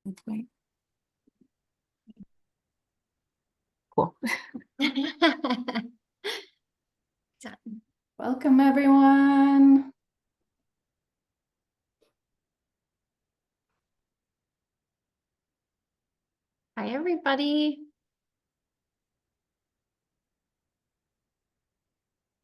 Okay. Cool. Welcome, everyone. Hi, everybody.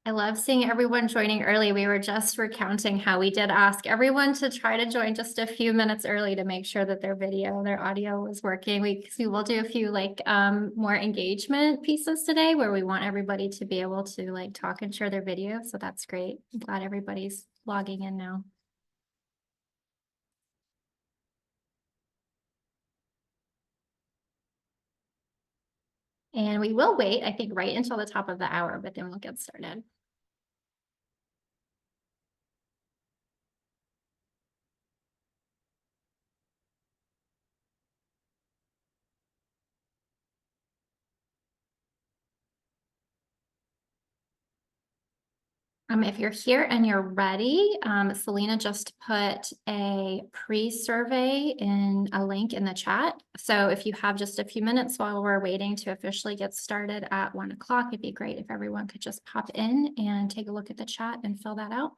I love seeing everyone joining early. We were just recounting how we did ask everyone to try to join just a few minutes early to make sure that their video, their audio was working. We will do a few more engagement pieces today where we want everybody to be able to talk and share their video. So that's great. I'm glad everybody's logging in now. And we will wait, I think, right until the top of the hour, but then we'll get started. If you're here and you're ready, Selena just put a pre-survey in a link in the chat. So if you have just a few minutes while we're waiting to officially get started at 1 o'clock, it'd be great if everyone could just pop in and take a look at the chat and fill that out.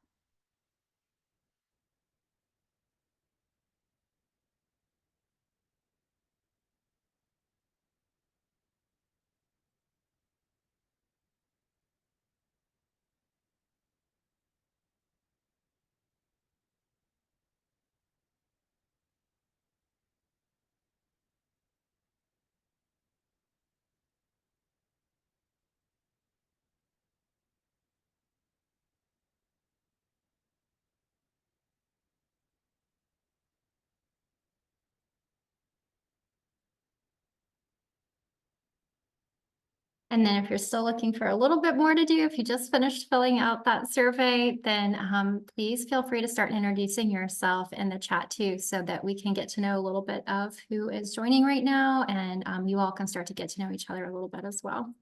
And then if you're still looking for a little bit more to do, if you just finished filling out that survey, then please feel free to start introducing yourself in the chat too, so that we can get to know a little bit of who is joining right now, and you all can start to get to know each other a little bit as well.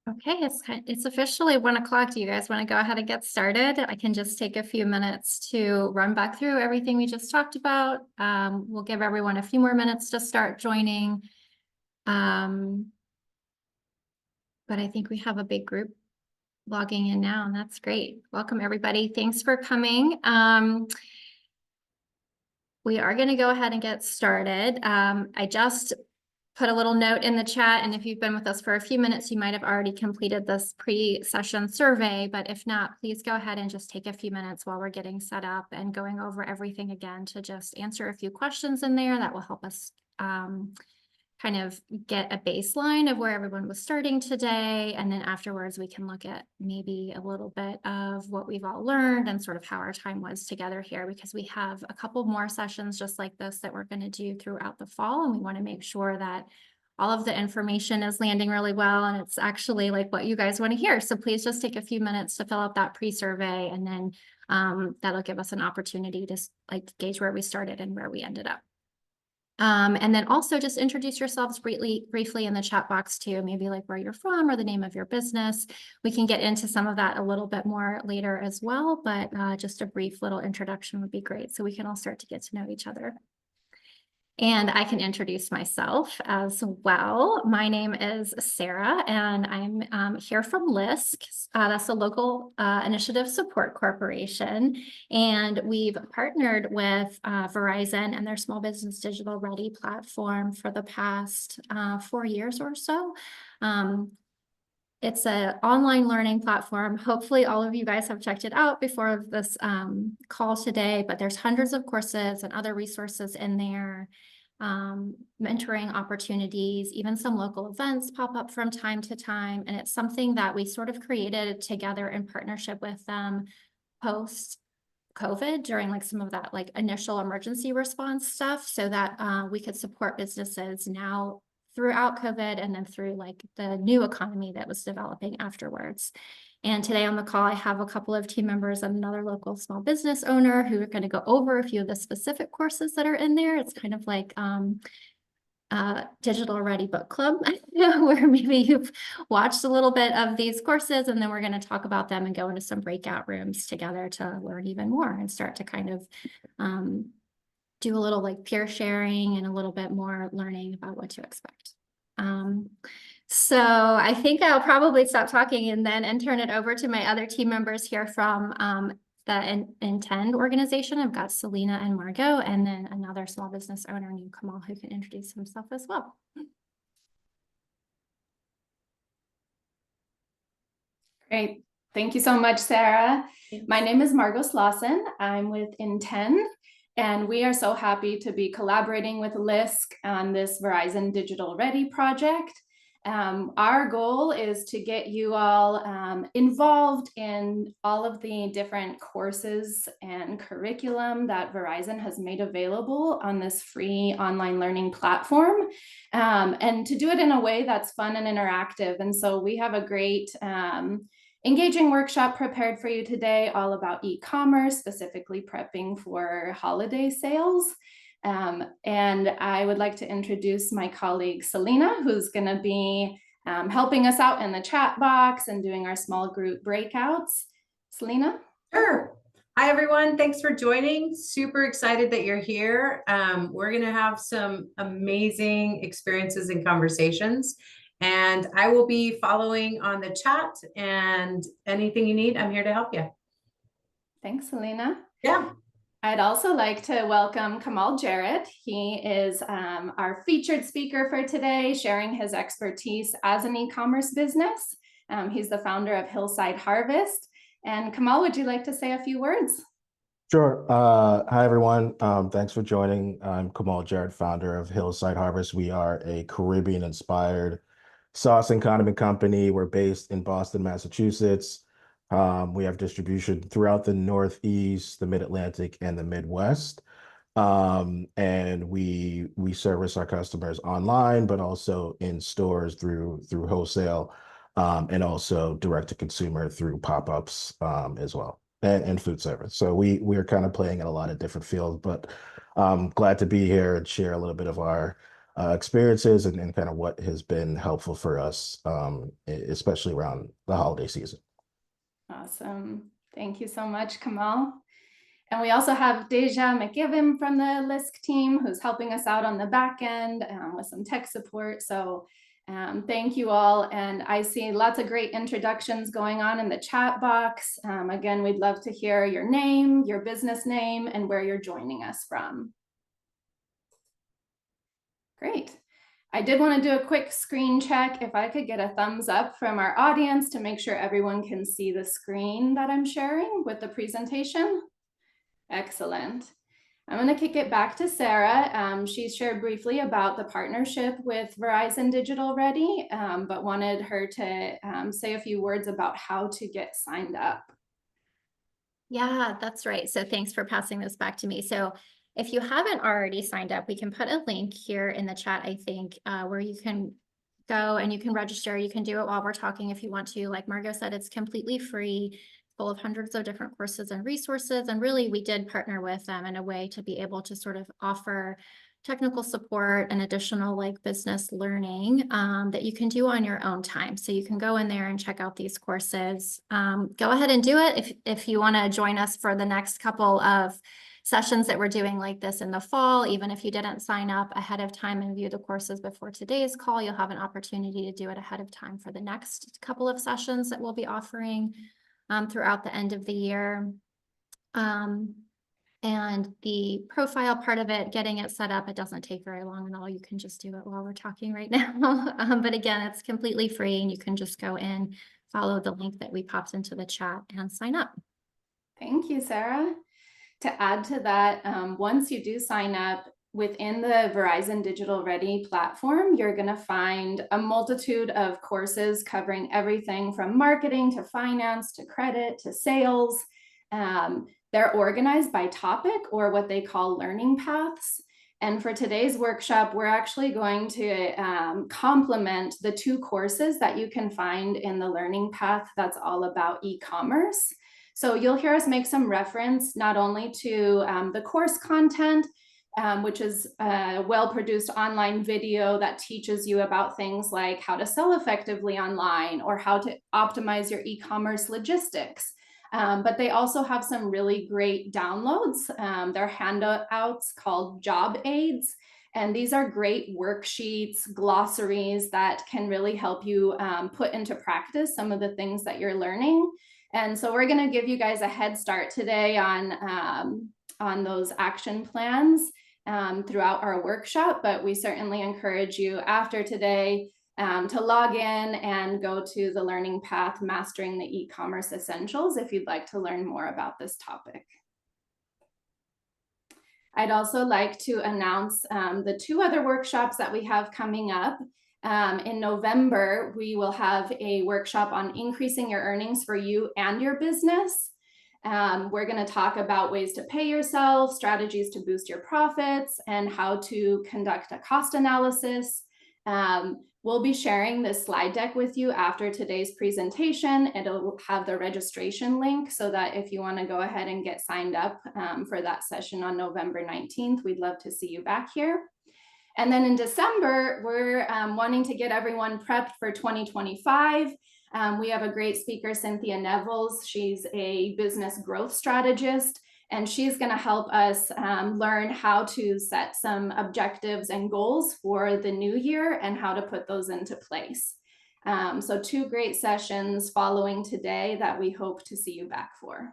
Okay, it's officially 1 o'clock. Do you guys want to go ahead and get started? I can just take a few minutes to run back through everything we just talked about. We'll give everyone a few more minutes to start joining. But I think we have a big group logging in now, and that's great. Welcome, everybody. Thanks for coming. We are going to go ahead and get started. I just put a little note in the chat, and if you've been with us for a few minutes, you might have already completed this pre-session survey, but if not, please go ahead and just take a few minutes while we're getting set up and going over everything again to just answer a few questions in there that will help us kind of get a baseline of where everyone was starting today. And then afterwards, we can look at maybe a little bit of what we've all learned and sort of how our time was together here, because we have a couple more sessions just like this that we're going to do throughout the fall. And we want to make sure that all of the information is landing really well and it's actually like what you guys want to hear. So please just take a few minutes to fill out that pre-survey, and then that'll give us an opportunity to gauge where we started and where we ended up. And then also just introduce yourselves briefly in the chat box too, maybe like where you're from or the name of your business. We can get into some of that a little bit more later as well, but just a brief little introduction would be great so we can all start to get to know each other. And I can introduce myself as well. My name is Sarah, and I'm here from LISC. That's a local initiative support corporation. And we've partnered with Verizon and their Small Business Digital Ready platform for the past 4 years or so. It's an online learning platform. Hopefully all of you guys have checked it out before this call today, but there's hundreds of courses and other resources in there, mentoring opportunities, even some local events pop up from time to time. And it's something that we sort of created together in partnership with them post COVID during like some of that like initial emergency response stuff so that we could support businesses now throughout COVID and then through like the new economy that was developing afterwards. And today on the call, I have a couple of team members and another local small business owner who are going to go over a few of the specific courses that are in there. It's kind of like Digital Ready Book Club, where maybe you've watched a little bit of these courses, and then we're going to talk about them and go into some breakout rooms together to learn even more and start to kind of do a little like peer sharing and a little bit more learning about what to expect. So I think I'll probably stop talking and turn it over to my other team members here from the Intend organization. I've got Selena and Margot, and then another small business owner named Kamal who can introduce himself as well. Great. Thank you so much, Sarah. My name is Margot Slauson. I'm with Intend, and we are so happy to be collaborating with LISC on this Verizon Digital Ready project. Our goal is to get you all involved in all of the different courses and curriculum that Verizon has made available on this free online learning platform, and to do it in a way that's fun and interactive. And so we have a great engaging workshop prepared for you today, all about e-commerce, specifically prepping for holiday sales. And I would like to introduce my colleague Selena, who's going to be helping us out in the chat box and doing our small group breakouts. Selena? Sure. Hi, everyone. Thanks for joining. Super excited that you're here. We're going to have some amazing experiences and conversations. And I will be following on the chat, and anything you need, I'm here to help you. Thanks, Selena. Yeah. I'd also like to welcome Kamal Jarrett. He is our featured speaker for today, sharing his expertise as an e-commerce business. He's the founder of Hillside Harvest. And Kamal, would you like to say a few words? Sure. Hi, everyone. Thanks for joining. I'm Kamal Jarrett, founder of Hillside Harvest. We are a Caribbean-inspired sauce and condiment company. We're based in Boston, Massachusetts. We have distribution throughout the Northeast, the Mid-Atlantic, and the Midwest. And we service our customers online, but also in stores through wholesale, and also direct to consumer through pop-ups as well, and food service. So we're kind of playing in a lot of different fields, but glad to be here and share a little bit of our experiences and kind of what has been helpful for us, especially around the holiday season. Awesome. Thank you so much, Kamal. And we also have Deja McGibbon from the LISC team, who's helping us out on the back end with some tech support. So thank you all. And I see lots of great introductions going on in the chat box. Again, we'd love to hear your name, your business name, and where you're joining us from. Great. I did want to do a quick screen check. If I could get a thumbs up from our audience to make sure everyone can see the screen that I'm sharing with the presentation. Excellent. I'm going to kick it back to Sarah. She shared briefly about the partnership with Verizon Digital Ready, but wanted her to say a few words about how to get signed up. Yeah, that's right. So thanks for passing this back to me. So if you haven't already signed up, we can put a link here in the chat, I think, where you can go and you can register. You can do it while we're talking if you want to. Like Margot said, it's completely free, full of hundreds of different courses and resources. And really, we did partner with them in a way to be able to sort of offer technical support and additional like business learning that you can do on your own time. So you can go in there and check out these courses. Go ahead and do it if you want to join us for the next couple of sessions that we're doing like this in the fall. Even if you didn't sign up ahead of time and view the courses before today's call, you'll have an opportunity to do it ahead of time for the next couple of sessions that we'll be offering throughout the end of the year. And the profile part of it, getting it set up, it doesn't take very long at all. You can just do it while we're talking right now. But again, it's completely free and you can just go in, follow the link that we popped into the chat and sign up. Thank you, Sarah. To add to that, once you do sign up within the Verizon Digital Ready platform, you're going to find a multitude of courses covering everything from marketing to finance to credit to sales. They're organized by topic or what they call learning paths. And for today's workshop, we're actually going to complement the 2 courses that you can find in the learning path that's all about e-commerce. So you'll hear us make some reference not only to the course content, which is a well-produced online video that teaches you about things like how to sell effectively online or how to optimize your e-commerce logistics. But they also have some really great downloads. They're handouts called job aids. And these are great worksheets, glossaries that can really help you put into practice some of the things that you're learning. And so we're going to give you guys a head start today on those action plans throughout our workshop. But we certainly encourage you after today to log in and go to the learning path, Mastering the E-commerce Essentials, if you'd like to learn more about this topic. I'd also like to announce the 2 other workshops that we have coming up. In November, we will have a workshop on increasing your earnings for you and your business. We're going to talk about ways to pay yourself, strategies to boost your profits, and how to conduct a cost analysis. We'll be sharing this slide deck with you after today's presentation. It'll have the registration link so that if you want to go ahead and get signed up for that session on November 19th, we'd love to see you back here. And then in December, we're wanting to get everyone prepped for 2025. We have a great speaker, Cynthia Nevels. She's a business growth strategist. And she's going to help us learn how to set some objectives and goals for the new year and how to put those into place. So 2 great sessions following today that we hope to see you back for.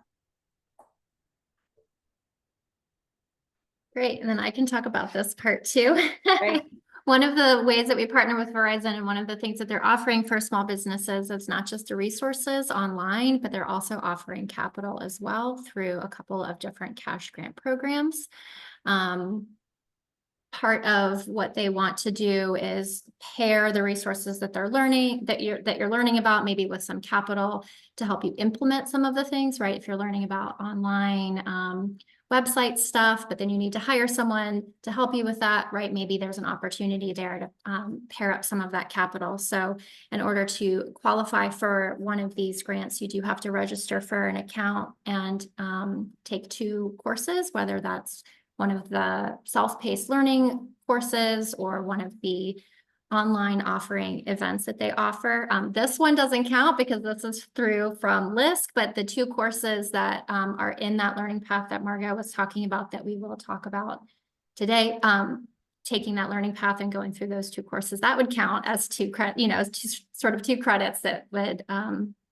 Great. And then I can talk about this part too. Great. One of the ways that we partner with Verizon and one of the things that they're offering for small businesses, it's not just the resources online, but they're also offering capital as well through a couple of different cash grant programs. Part of what they want to do is pair the resources that they're learning, that you're learning about, maybe with some capital to help you implement some of the things, right? If you're learning about online website stuff, but then you need to hire someone to help you with that, right? Maybe there's an opportunity there to pair up some of that capital. So in order to qualify for one of these grants, you do have to register for an account and take 2 courses, whether that's one of the self-paced learning courses or one of the online offering events that they offer. This one doesn't count because this is through from LISC, but the 2 courses that are in that learning path that Margot was talking about that we will talk about today, taking that learning path and going through those 2 courses, that would count as 2 credits, as sort of 2 credits that would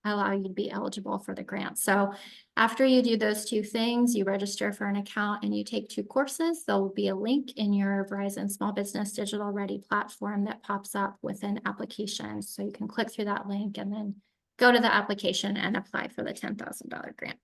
allow you to be eligible for the grant. So after you do those 2 things, you register for an account and you take 2 courses. There will be a link in your Verizon Small Business Digital Ready platform that pops up with an application. So you can click through that link and then go to the application and apply for the $10,000 grant.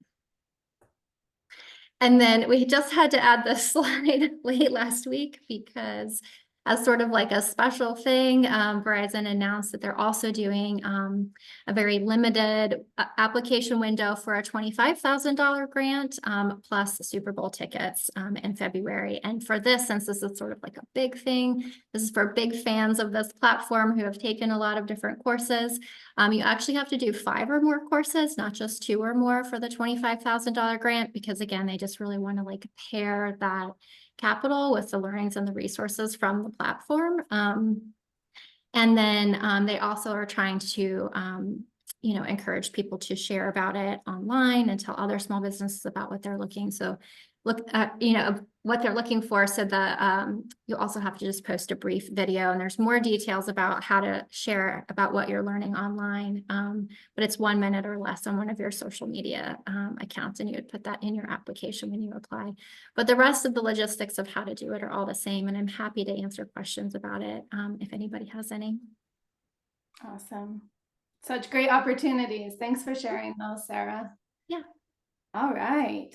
And then we just had to add this slide late last week because as sort of like a special thing, Verizon announced that they're also doing a very limited application window for a $25,000 grant plus Super Bowl tickets in February. And for this, since this is sort of like a big thing, this is for big fans of this platform who have taken a lot of different courses. You actually have to do 5 or more courses, not just 2 or more for the $25,000 grant, because again, they just really want to like pair that capital with the learnings and the resources from the platform. And then they also are trying to encourage people to share about it online and tell other small businesses about what they're looking. So look at, what they're looking for, so that you also have to just post a brief video, and there's more details about how to share about what you're learning online. But it's 1 minute or less on one of your social media accounts, and you would put that in your application when you apply. But the rest of the logistics of how to do it are all the same, and I'm happy to answer questions about it if anybody has any. Awesome. Such great opportunities. Thanks for sharing those, Sarah. Yeah. All right.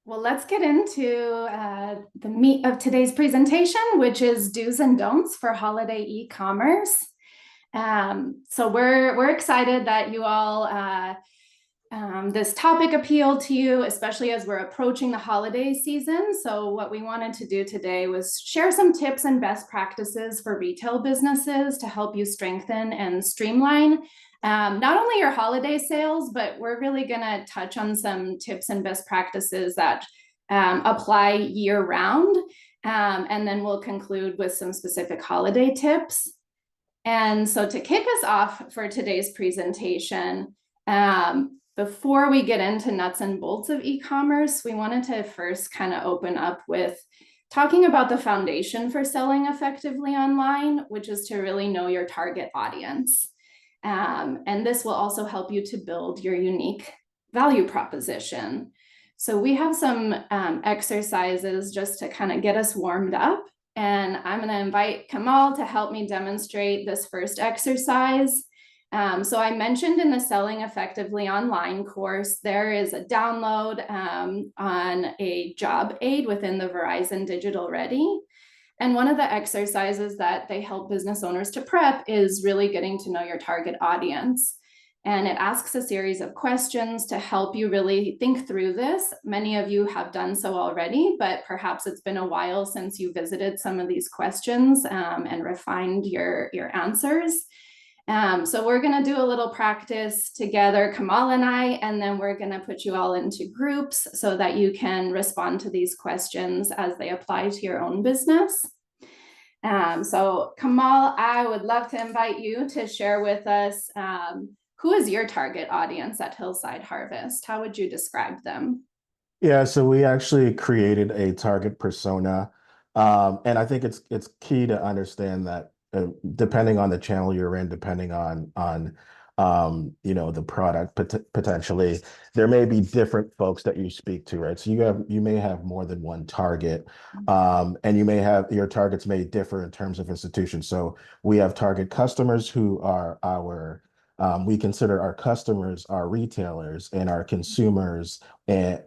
Well, let's get into the meat of today's presentation, which is do's and don'ts for holiday e-commerce. So we're excited that you all this topic appealed to you, especially as we're approaching the holiday season. So what we wanted to do today was share some tips and best practices for retail businesses to help you strengthen and streamline not only your holiday sales, but we're really going to touch on some tips and best practices that apply year round. And then we'll conclude with some specific holiday tips. And so to kick us off for today's presentation, before we get into nuts and bolts of e-commerce, we wanted to first kind of open up with talking about the foundation for selling effectively online, which is to really know your target audience. And this will also help you to build your unique value proposition. So we have some exercises just to kind of get us warmed up. And I'm going to invite Kamal to help me demonstrate this first exercise. So I mentioned in the Selling Effectively Online course, there is a download on a job aid within the Verizon Digital Ready. And one of the exercises that they help business owners to prep is really getting to know your target audience. And it asks a series of questions to help you really think through this. Many of you have done so already, but perhaps it's been a while since you visited some of these questions and refined your answers. So we're going to do a little practice together, Kamal and I, and then we're going to put you all into groups so that you can respond to these questions as they apply to your own business. So Kamal, I would love to invite you to share with us who is your target audience at Hillside Harvest? How would you describe them? Yeah, so we actually created a target persona. And I think it's key to understand that depending on the channel you're in, depending on the product potentially, there may be different folks that you speak to, right? So you may have more than one target, and you may have your targets may differ in terms of institutions. So we have target customers who are we consider our customers our retailers, and our consumers and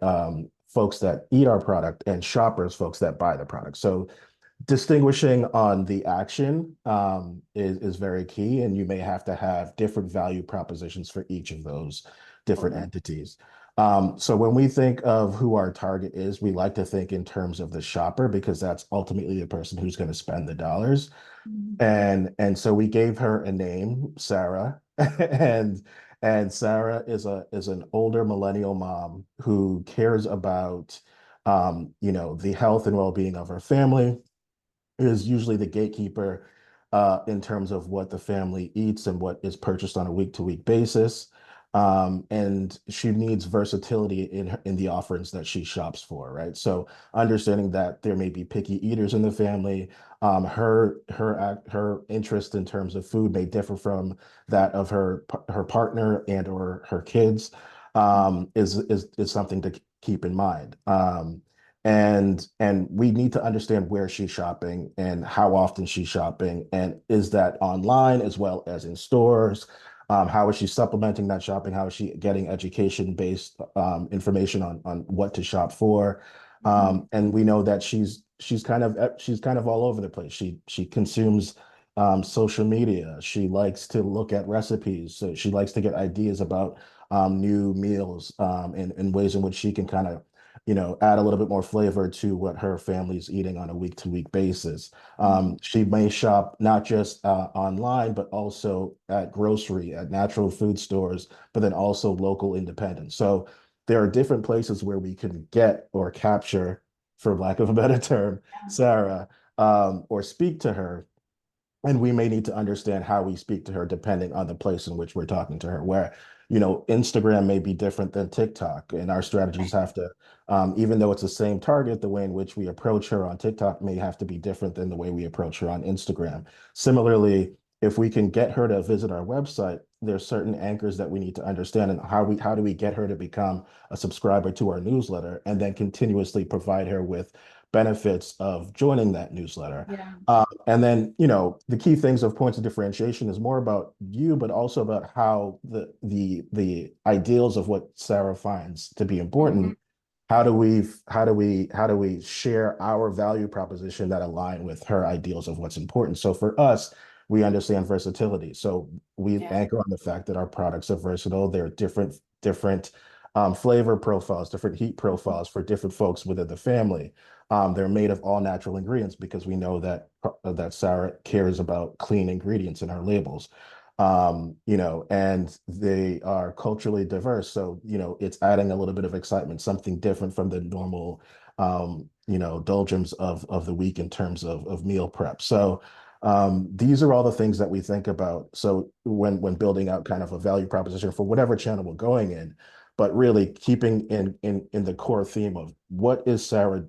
folks that eat our product, and shoppers, folks that buy the product. So distinguishing on the action is very key, and you may have to have different value propositions for each of those different entities. So when we think of who our target is, we like to think in terms of the shopper, because that's ultimately the person who's going to spend the dollars. And so we gave her a name, Sarah, and Sarah is an older millennial mom who cares about the health and well-being of her family, is usually the gatekeeper in terms of what the family eats and what is purchased on a week-to-week basis. And she needs versatility in the offerings that she shops for, right? So understanding that there may be picky eaters in the family, her interest in terms of food may differ from that of her partner and or her kids, is something to keep in mind. And we need to understand where she's shopping and how often she's shopping, and is that online as well as in stores? How is she supplementing that shopping? How is she getting education-based information on what to shop for? And we know that she's kind of all over the place. She consumes social media. She likes to look at recipes. So she likes to get ideas about new meals and ways in which she can kind of add a little bit more flavor to what her family's eating on a week-to-week basis. She may shop not just online, but also at natural food stores, but then also local independents. So there are different places where we can get or capture, for lack of a better term, Sarah, or speak to her. And we may need to understand how we speak to her depending on the place in which we're talking to her, where, you know, Instagram may be different than TikTok, and our strategies have to, even though it's the same target, the way in which we approach her on TikTok may have to be different than the way we approach her on Instagram. Similarly, if we can get her to visit our website, there's certain anchors that we need to understand, and how do we get her to become a subscriber to our newsletter, and then continuously provide her with benefits of joining that newsletter. Yeah. And then, you know, the key things of points of differentiation is more about you, but also about how the ideals of what Sarah finds to be important. How do we share our value proposition that align with her ideals of what's important? So for us, we understand versatility. So we Yeah. anchor on the fact that our products are versatile. They're different flavor profiles, different heat profiles for different folks within the family. They're made of all natural ingredients because we know that Sarah cares about clean ingredients in our labels. You know, and they are culturally diverse. So, you know, it's adding a little bit of excitement, something different from the normal, you know, doldrums of the week in terms of meal prep. So these are all the things that we think about. So when building out kind of a value proposition for whatever channel we're going in, but really keeping in the core theme of what's Sarah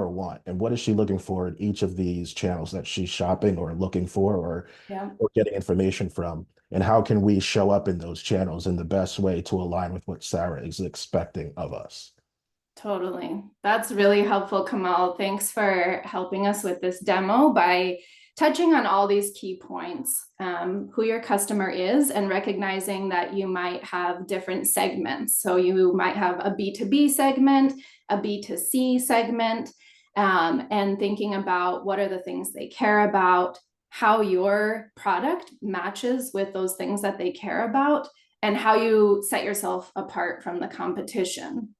want and what is she looking for in each of these channels that she's shopping or looking for Yeah. or getting information from, and how can we show up in those channels in the best way to align with what Sarah is expecting of us. Totally. That's really helpful, Kamal. Thanks for helping us with this demo by touching on all these key points, who your customer is, and recognizing that you might have different segments. So you might have a B2B segment, a B2C segment, and thinking about what are the things they care about, how your product matches with those things that they care about, and how you set yourself apart from the competition.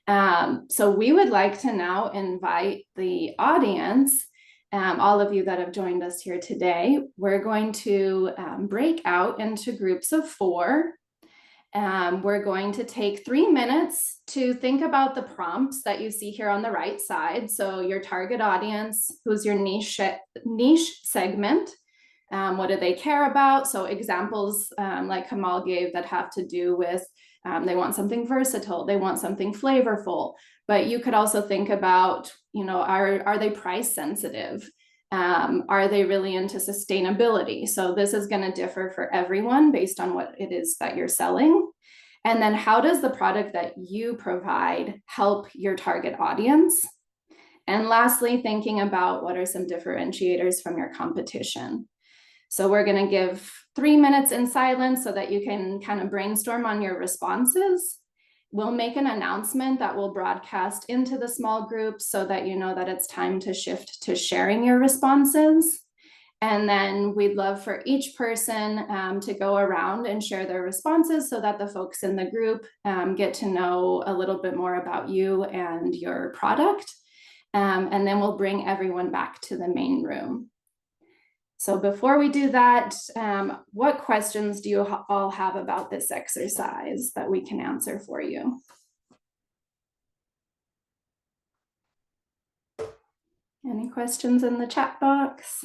So we would like to now invite the audience, all of you that have joined us here today. We're going to break out into groups of 4. We're going to take 3 minutes to think about the prompts that you see here on the right side. So your target audience, who's your niche segment, what do they care about? So examples like Kamal gave that have to do with they want something versatile, they want something flavorful, but you could also think about, you know, are they price sensitive? Are they really into sustainability? So this is going to differ for everyone based on what it is that you're selling. And then how does the product that you provide help your target audience? And lastly, thinking about what are some differentiators from your competition. So we're going to give 3 minutes in silence so that you can kind of brainstorm on your responses. We'll make an announcement that will broadcast into the small group so that you know that it's time to shift to sharing your responses. And then we'd love for each person to go around and share their responses so that the folks in the group get to know a little bit more about you and your product. And then we'll bring everyone back to the main room. So before we do that, what questions do you all have about this exercise that we can answer for you? Any questions in the chat box?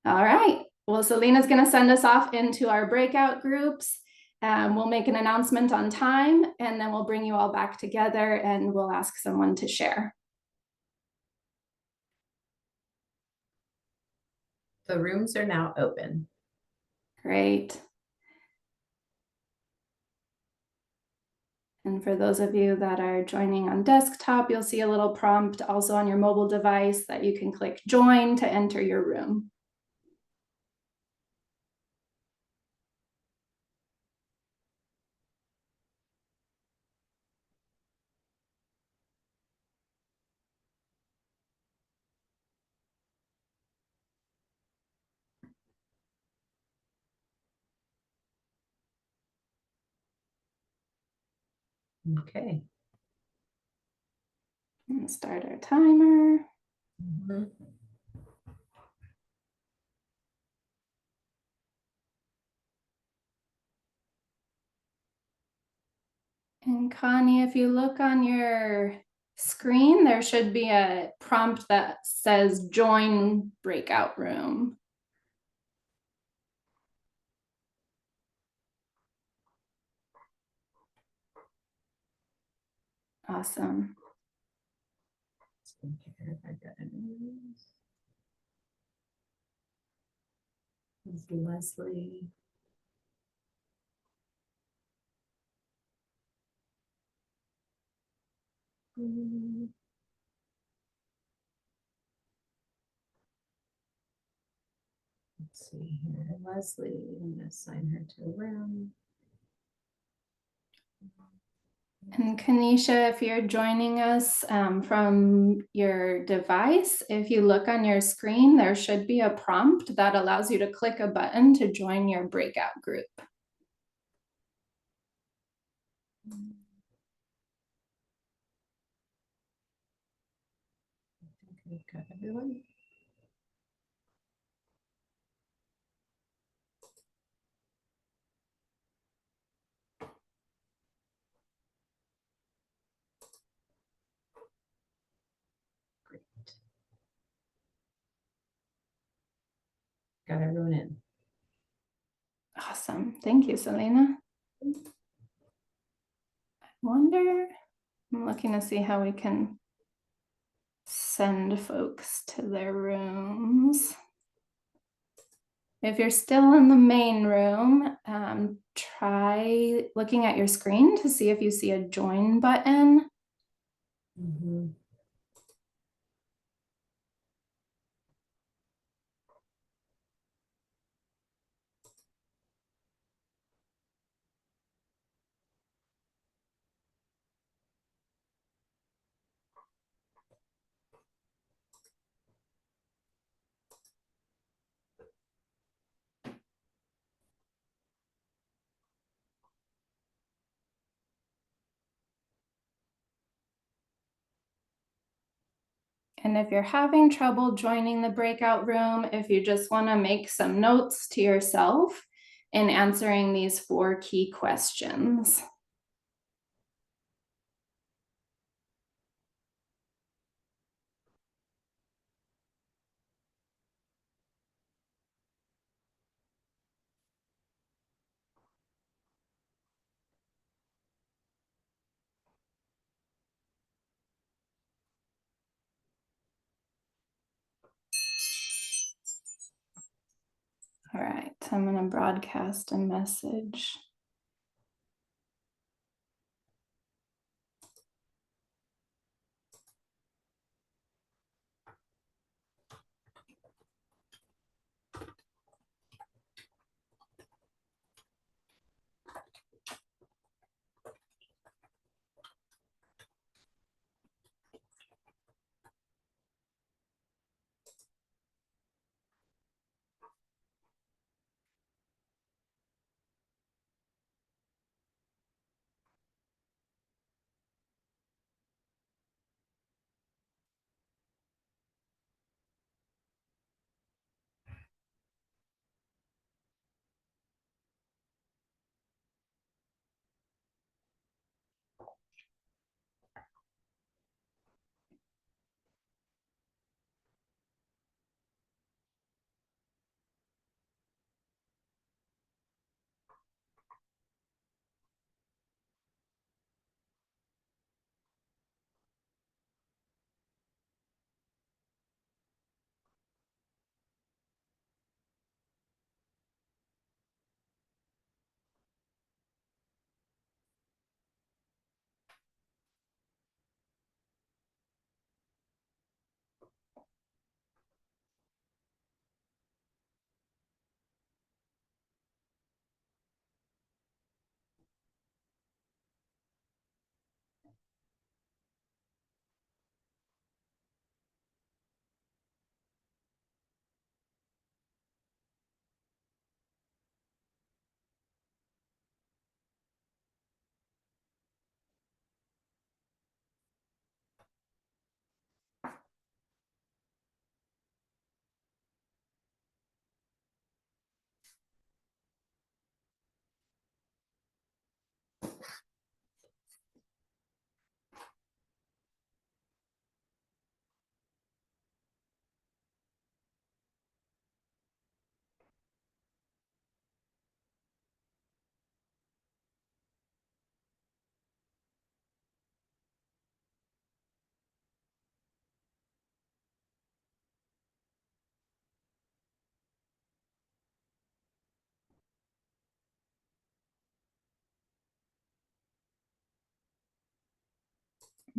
All right. Well, Selena's going to send us off into our breakout groups. We'll make an announcement on time, and then we'll bring you all back together and we'll ask someone to share. The rooms are now open. Great. And for those of you that are joining on desktop, you'll see a little prompt also on your mobile device that you can click join to enter your room. Okay. And start our timer. Mhm. And Connie, if you look on your screen, there should be a prompt that says join breakout room. Awesome. Let's see, Leslie. Let's see here, Leslie, I'm gonna assign her to a room. And Kanisha, if you're joining us from your device, if you look on your screen, there should be a prompt that allows you to click a button to join your breakout group. I think we've got everyone. Great. Got everyone in. Awesome. Thank you, Selena. I wonder, I'm looking to see how we can send folks to their rooms. If you're still in the main room, try looking at your screen to see if you see a join button. Mhm. And if you're having trouble joining the breakout room, if you just want to make some notes to yourself in answering these 4 key questions. All right, I'm going to broadcast a message.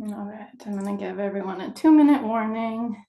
All right, I'm gonna give everyone a 2-minute warning.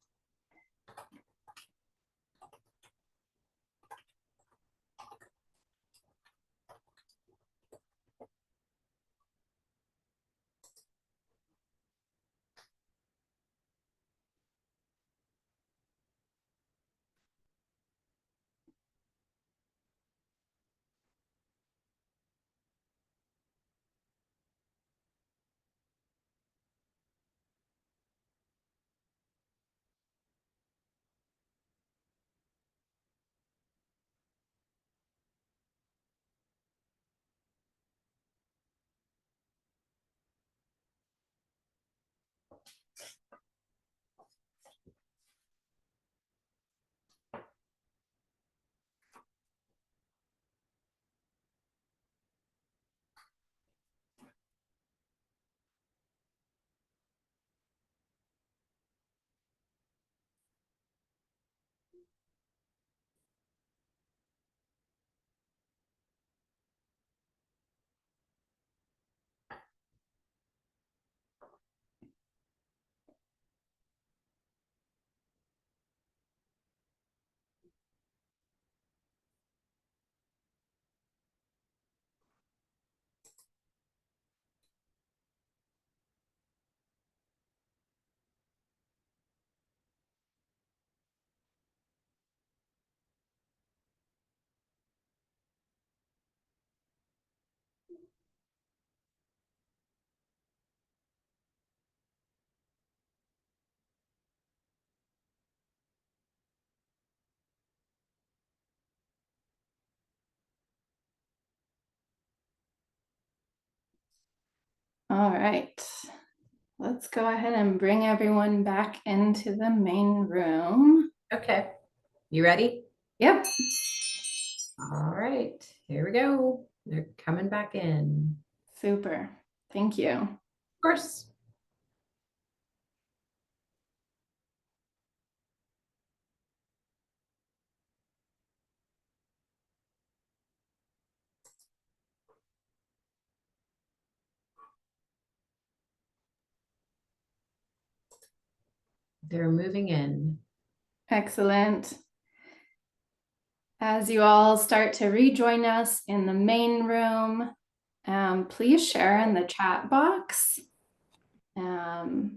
All right, let's go ahead and bring everyone back into the main room. Okay, you ready? Yep. All right, here we go. They're coming back in. Super. Thank you. Of course. They're moving in. Excellent. As you all start to rejoin us in the main room, please share in the chat box your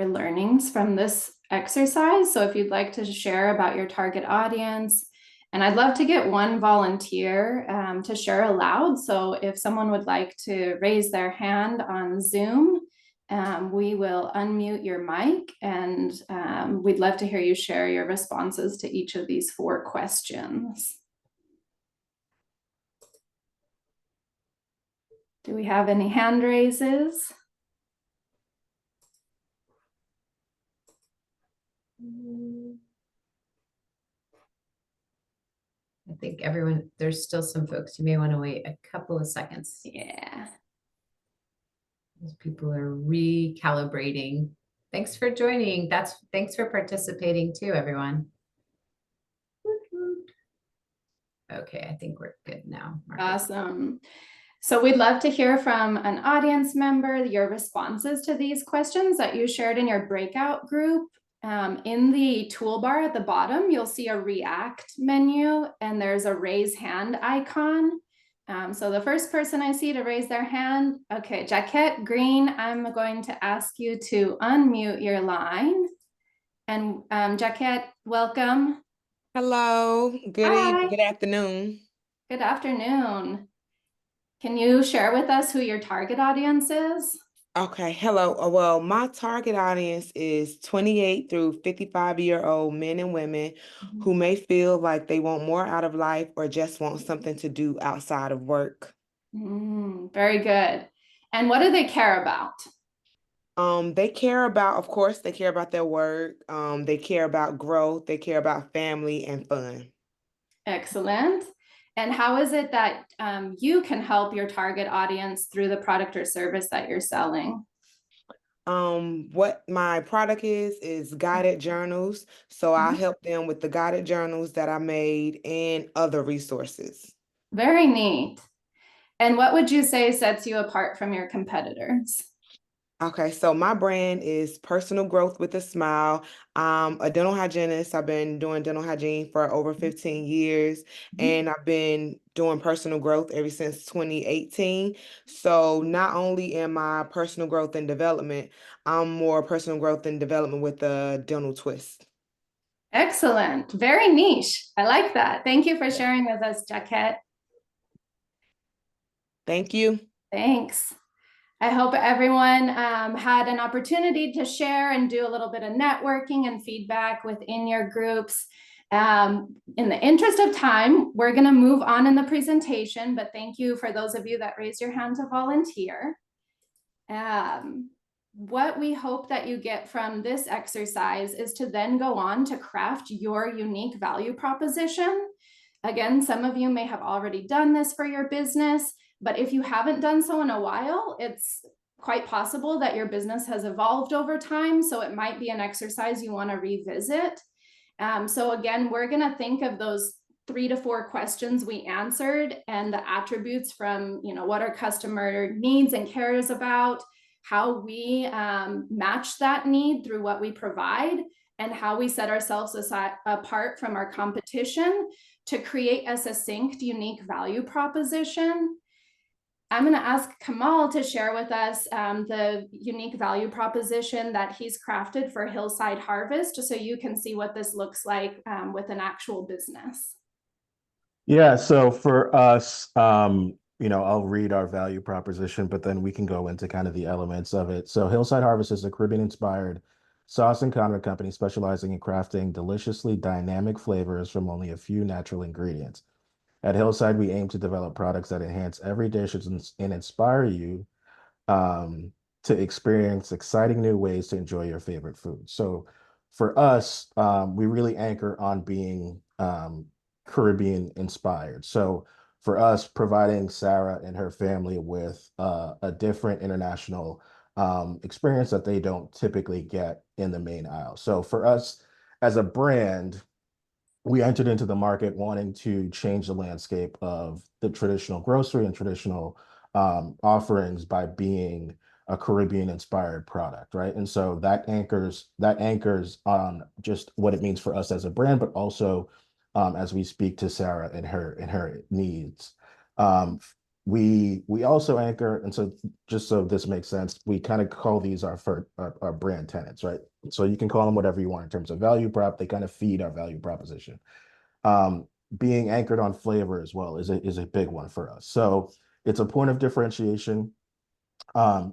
learnings from this exercise. So if you'd like to share about your target audience, and I'd love to get one volunteer to share aloud. So if someone would like to raise their hand on Zoom, we will unmute your mic, and we'd love to hear you share your responses to each of these 4 questions. Do we have any hand raises? I think everyone, there's still some folks, you may want to wait a couple of seconds. Yeah. Those people are recalibrating. Thanks for joining. Thanks for participating too, everyone. Okay, I think we're good now. Margaret. Awesome. So we'd love to hear from an audience member, your responses to these questions that you shared in your breakout group. In the toolbar at the bottom, you'll see a React menu, and there's a raise hand icon. So the first person I see to raise their hand, okay, Jaquette Green, I'm going to ask you to unmute your line. And Jaquette, welcome. Hello, good Hi. evening, good afternoon. Good afternoon. Can you share with us who your target audience is? Okay, hello. Well, my target audience is 28 through 55-year-old men and women who may feel like they want more out of life or just want something to do outside of work. Very good. And what do they care about? They care about, of course, they care about their work. They care about growth. They care about family and fun. Excellent. And how is it that you can help your target audience through the product or service that you're selling? What my product is guided journals. So I help them with the guided journals that I made and other resources. Very neat. And what would you say sets you apart from your competitors? Okay, so my brand is Personal Growth with a Smile. I'm a dental hygienist. I've been doing dental hygiene for over 15 years, and I've been doing personal growth ever since 2018. So not only am I personal growth and development, I'm more personal growth and development with a dental twist. Excellent. Very niche. I like that. Thank you for sharing with us, Jaquette. Thank you. Thanks. I hope everyone had an opportunity to share and do a little bit of networking and feedback within your groups. In the interest of time, we're going to move on in the presentation, but thank you for those of you that raised your hand to volunteer. What we hope that you get from this exercise is to then go on to craft your unique value proposition. Again, some of you may have already done this for your business, but if you haven't done so in a while, it's quite possible that your business has evolved over time. So it might be an exercise you want to revisit. So again, we're going to think of those 3 to 4 questions we answered and the attributes from, what our customer needs and cares about, how we match that need through what we provide, and how we set ourselves apart from our competition to create a succinct, unique value proposition. I'm going to ask Kamal to share with us the unique value proposition that he's crafted for Hillside Harvest, just so you can see what this looks like with an actual business. Yeah, so for us, I'll read our value proposition, but then we can go into kind of the elements of it. So Hillside Harvest is a Caribbean-inspired sauce and condiment company specializing in crafting deliciously dynamic flavors from only a few natural ingredients. At Hillside, we aim to develop products that enhance every dish and inspire you to experience exciting new ways to enjoy your favorite food. So for us, we really anchor on being Caribbean inspired. So for us, providing Sarah and her family with a different international experience that they don't typically get in the main aisle. So for us as a brand, we entered into the market wanting to change the landscape of the traditional grocery and traditional offerings by being a Caribbean inspired product, right? And so that anchors on just what it means for us as a brand, but also as we speak to Sarah and her needs. We also anchor, and so just so this makes sense, we kind of call these our brand tenants, right? So you can call them whatever you want in terms of value prop. They kind of feed our value proposition. Being anchored on flavor as well is a big one for us. So it's a point of differentiation.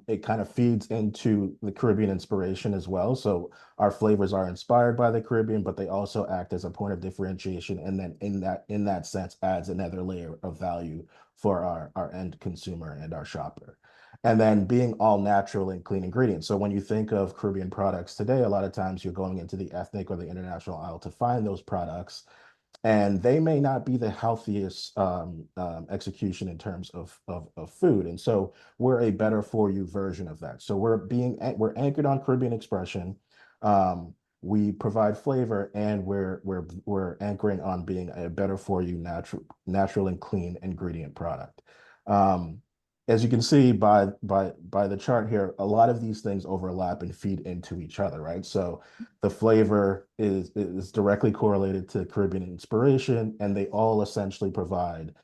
It kind of feeds into the Caribbean inspiration as well. So our flavors are inspired by the Caribbean, but they also act as a point of differentiation. And then in that sense, adds another layer of value for our end consumer and our shopper. And then being all natural and clean ingredients. So when you think of Caribbean products today, a lot of times you're going into the ethnic or the international aisle to find those products. And they may not be the healthiest execution in terms of food. And so we're a better for you version of that. So we're anchored on Caribbean expression. We provide flavor, and we're anchoring on being a better for you natural and clean ingredient product. As you can see by the chart here, a lot of these things overlap and feed into each other, right? So the flavor is directly correlated to Caribbean inspiration, and they all essentially provide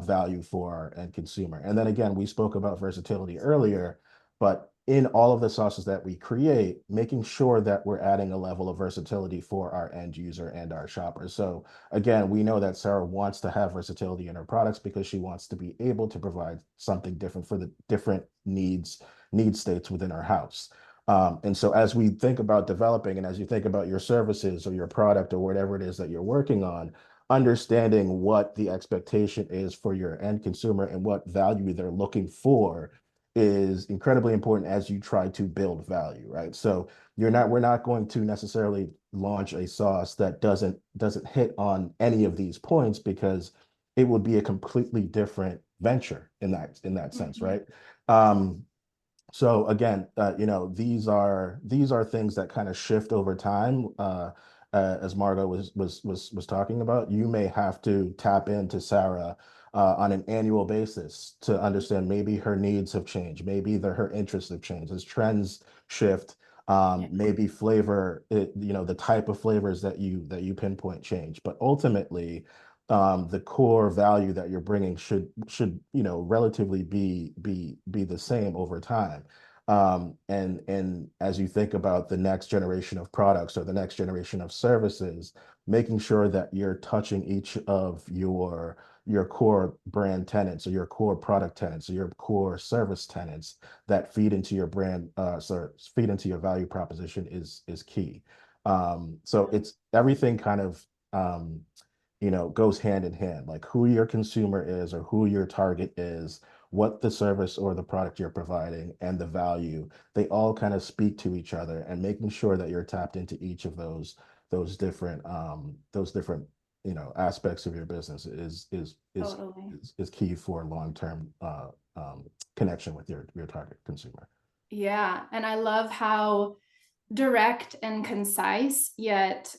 value for our end consumer. And then again, we spoke about versatility earlier, but in all of the sauces that we create, making sure that we're adding a level of versatility for our end user and our shoppers. So again, we know that Sarah wants to have versatility in her products because she wants to be able to provide something different for the different need states within our house. And so as we think about developing, and as you think about your services or your product or whatever it is that you're working on, understanding what the expectation is for your end consumer and what value they're looking for is incredibly important as you try to build value, right? So we're not going to necessarily launch a sauce that doesn't hit on any of these points, because it would be a completely different venture in that sense, right? So again, these are things that kind of shift over time. As Margot was talking about, you may have to tap into Sarah on an annual basis to understand maybe her needs have changed, maybe her interests have changed as trends shift. Maybe flavor, the type of flavors that you pinpoint change, but ultimately, the core value that you're bringing should relatively be the same over time. And as you think about the next generation of products or the next generation of services, making sure that you're touching each of your core brand tenants or your core product tenants or your core service tenants that feed into your brand, feed into your value proposition is key. So it's everything kind of goes hand in hand, like who your consumer is or who your target is, what the service or the product you're providing, and the value. They all kind of speak to each other, and making sure that you're tapped into each of those different aspects of your business Totally. is key for long-term connection with your target consumer. Yeah, and I love how direct and concise yet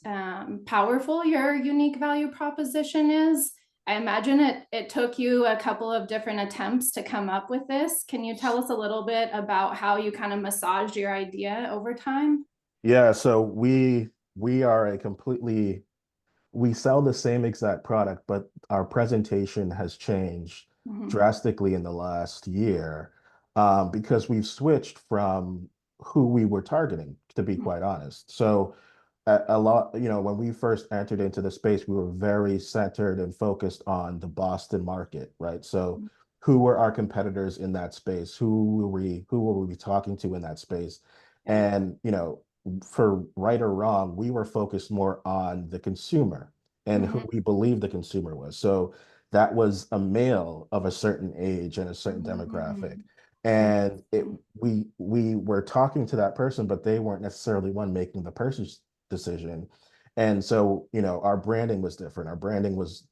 powerful your unique value proposition is. I imagine it took you a couple of different attempts to come up with this. Can you tell us a little bit about how you kind of massaged your idea over time? Yeah, so we are a completely we sell the same exact product, but our presentation has changed Mhm. drastically in the last year, because we've switched from who we were targeting, to be quite honest. So a lot, when we first entered into the space, we were very centered and focused on the Boston market, right? So who were our competitors in that space? Who were we talking to in that space? Yeah. And, for right or wrong, we were focused more on the consumer and who Mhm. we believed the consumer was. So that was a male of a certain age and a certain demographic. Mhm. And Interesting. we were talking to that person, but they weren't necessarily one making the purchase decision. And so, our branding was different. Our branding was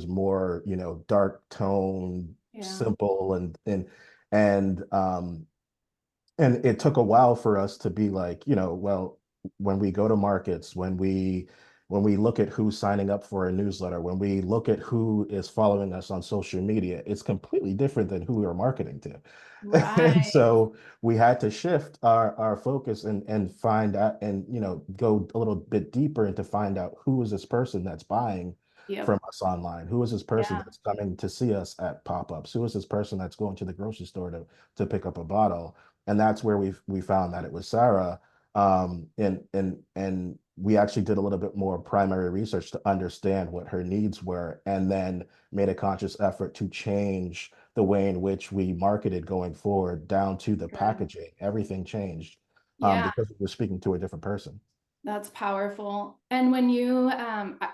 more, dark tone, Yeah. simple, and and it took a while for us to be like, well, when we go to markets, when we look at who's signing up for a newsletter, when we look at who is following us on social media, it's completely different than who we are marketing to. And Right. so we had to shift our focus and find out and go a little bit deeper and to find out who is this person that's buying Yep. from us online, who is this person Yeah. that's coming to see us at pop-ups, who is this person that's going to the grocery store to pick up a bottle. And that's where we found that it was Sarah. And we actually did a little bit more primary research to understand what her needs were, and then made a conscious effort to change the way in which we marketed going forward, down to the Good. packaging. Everything changed, Yeah. because we were speaking to a different person. That's powerful. And when you,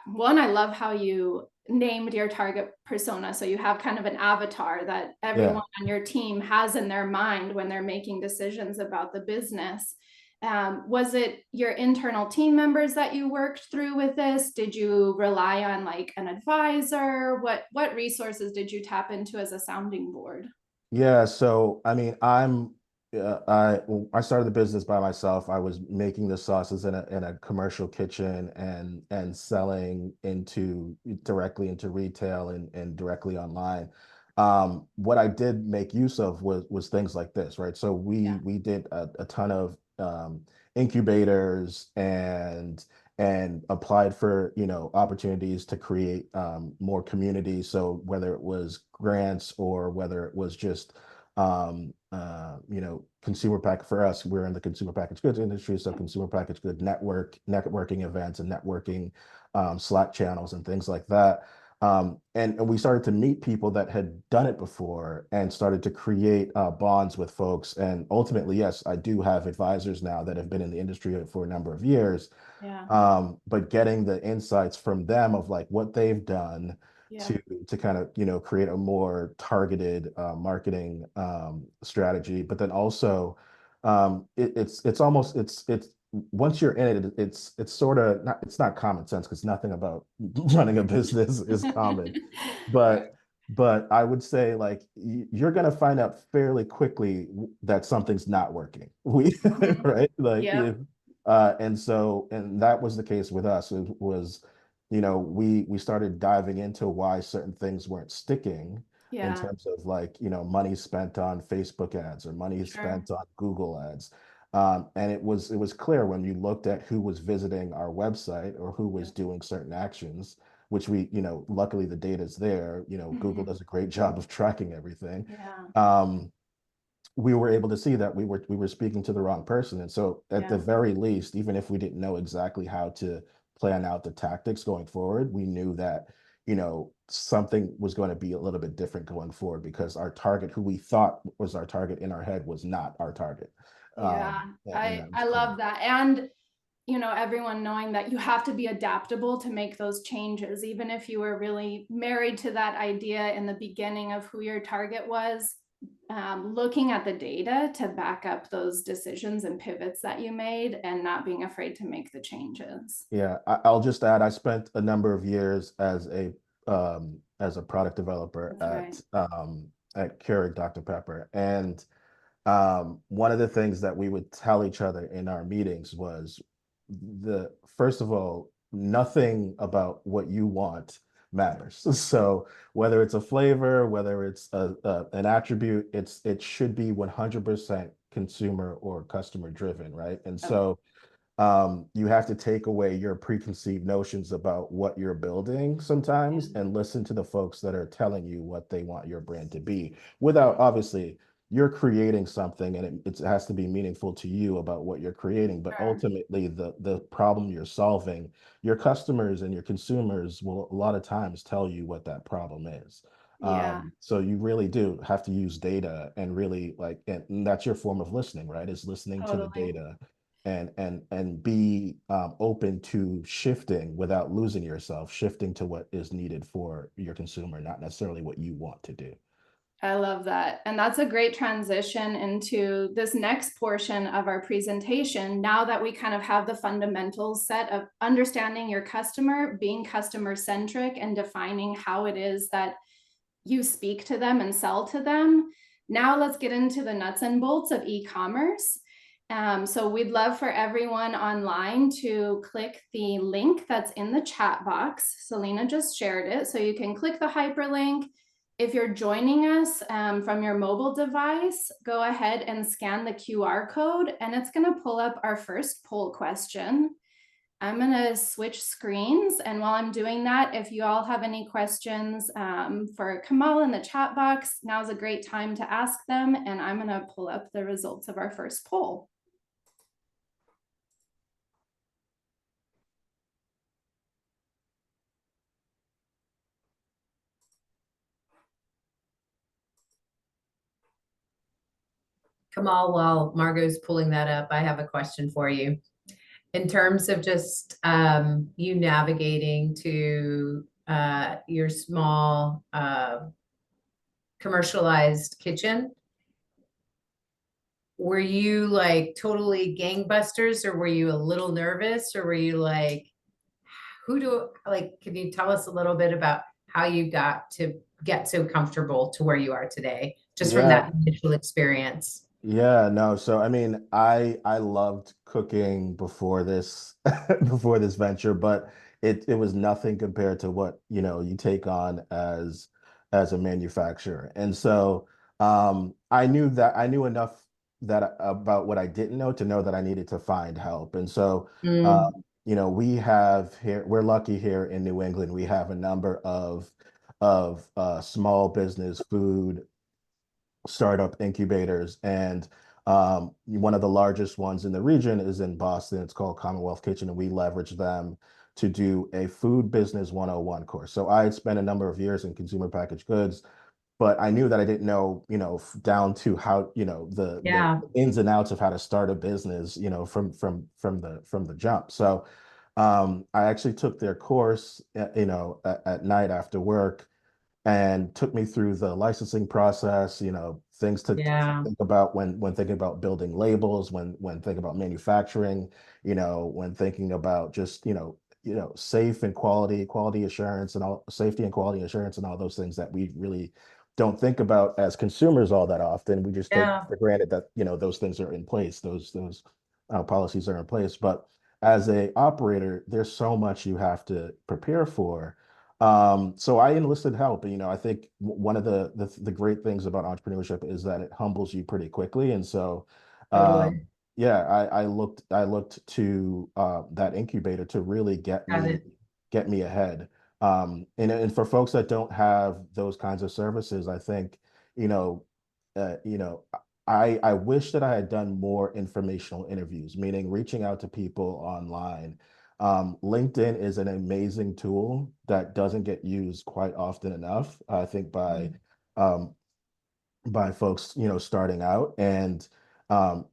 one, I love how you named your target persona. So you have kind of an avatar that Yeah. everyone on your team has in their mind when they're making decisions about the business. Was it your internal team members that you worked through with this? Did you rely on like an advisor? What resources did you tap into as a sounding board? Yeah, so I mean, I started the business by myself. I was making the sauces in a commercial kitchen and selling directly into retail and directly online. What I did make use of was things like this, right? So Yeah. we did a ton of incubators and applied for opportunities to create more communities. So whether it was grants or whether it was just consumer pack for us, we're in the consumer packaged goods industry, so consumer packaged good networking events and networking Slack channels and things like that. And we started to meet people that had done it before and started to create bonds with folks. And ultimately, yes, I do have advisors now that have been in the industry for a number of years, Yeah. but getting the insights from them of like what they've done Yeah. to kind of create a more targeted marketing strategy. But then also, it's almost it's once you're in it, it's sort of not, it's not common sense, because nothing about running a business is common, Right. but I would say like you're gonna find out fairly quickly that something's not working. We Mhm. right, like Yep. and that was the case with us. It was we started diving into why certain things weren't sticking in Yeah, terms of like, money spent on Facebook ads or money sure. spent on Google ads. And it was clear when you looked at who was visiting our website or who was doing certain actions, which luckily the data is there. Google Mhm. does a great job of tracking everything. Yeah, Um, we were able to see that we were speaking to the wrong person. And so at the yeah, very least, even if we didn't know exactly how to plan out the tactics going forward, we knew that, something was going to be a little bit different going forward because our target, who we thought was our target in our head, was not our target. yeah. And I that was I clear. love that. And everyone knowing that you have to be adaptable to make those changes, even if you were really married to that idea in the beginning of who your target was, looking at the data to back up those decisions and pivots that you made and not being afraid to make the changes. Yeah, I'll just add, I spent a number of years as a product developer That's right. at Keurig Dr. Pepper. And one of the things that we would tell each other in our meetings was first of all, nothing about what you want matters. So whether it's a flavor, whether it's an attribute, it should be 100% consumer or customer driven, right? And Oh, so you have to take away your preconceived notions about what you're building yeah, sometimes and listen to the folks that are telling you what they want your brand to be without, obviously, you're creating something and it has to be meaningful to you about what you're creating, but sure. ultimately the problem you're solving, your customers and your consumers will a lot of times tell you what that problem is. Yeah, So you really do have to use data and really and that's your form of listening, right? Is listening to the totally. data and be open to shifting without losing yourself, shifting to what is needed for your consumer, not necessarily what you want to do. I love that. And that's a great transition into this next portion of our presentation. Now that we kind of have the fundamentals set of understanding your customer, being customer centric, and defining how it is that you speak to them and sell to them. Now let's get into the nuts and bolts of e-commerce. So we'd love for everyone online to click the link that's in the chat box. Selena just shared it. So you can click the hyperlink. If you're joining us from your mobile device, go ahead and scan the QR code and it's going to pull up our first poll question. I'm going to switch screens. And while I'm doing that, if you all have any questions for Kamal in the chat box, now's a great time to ask them. And I'm going to pull up the results of our first poll. Kamal, while Margot's pulling that up, I have a question for you. In terms of just you navigating to your small commercialized kitchen, were you like totally gangbusters or were you a little nervous or were you like, can you tell us a little bit about how you got to get so comfortable to where you are today, just from Yeah, that initial experience? yeah, no. So I mean, I loved cooking before this before this venture, but it was nothing compared to what, you take on as a manufacturer. And so I knew enough that about what I didn't know to know that I needed to find help. And so Mm, we're lucky here in New England. We have a number of small business food startup incubators. And one of the largest ones in the region is in Boston. It's called Commonwealth Kitchen, and we leverage them to do a food business 101 course. So I had spent a number of years in consumer packaged goods, but I knew that I didn't know, down to how, the yeah, ins and outs of how to start a business, from the jump. So I actually took their course, at night after work and took me through the licensing process, things to yeah, think about when thinking about building labels, when thinking about manufacturing, when thinking about just, safe and quality assurance and all safety and quality assurance and all those things that we really don't think about as consumers all that often. We just take yeah. for granted that, those things are in place, those policies are in place. But as a operator, there's so much you have to prepare for. So I enlisted help. You know, I think one of the great things about entrepreneurship is that it humbles you pretty quickly. And so, Totally. yeah, I looked to that incubator to really Got it. get me ahead. And for folks that don't have those kinds of services, I think, you know, you know, I wish that I had done more informational interviews, meaning reaching out to people online. LinkedIn is an amazing tool that doesn't get used quite often enough, I think, um, by folks, you know, starting out. And um,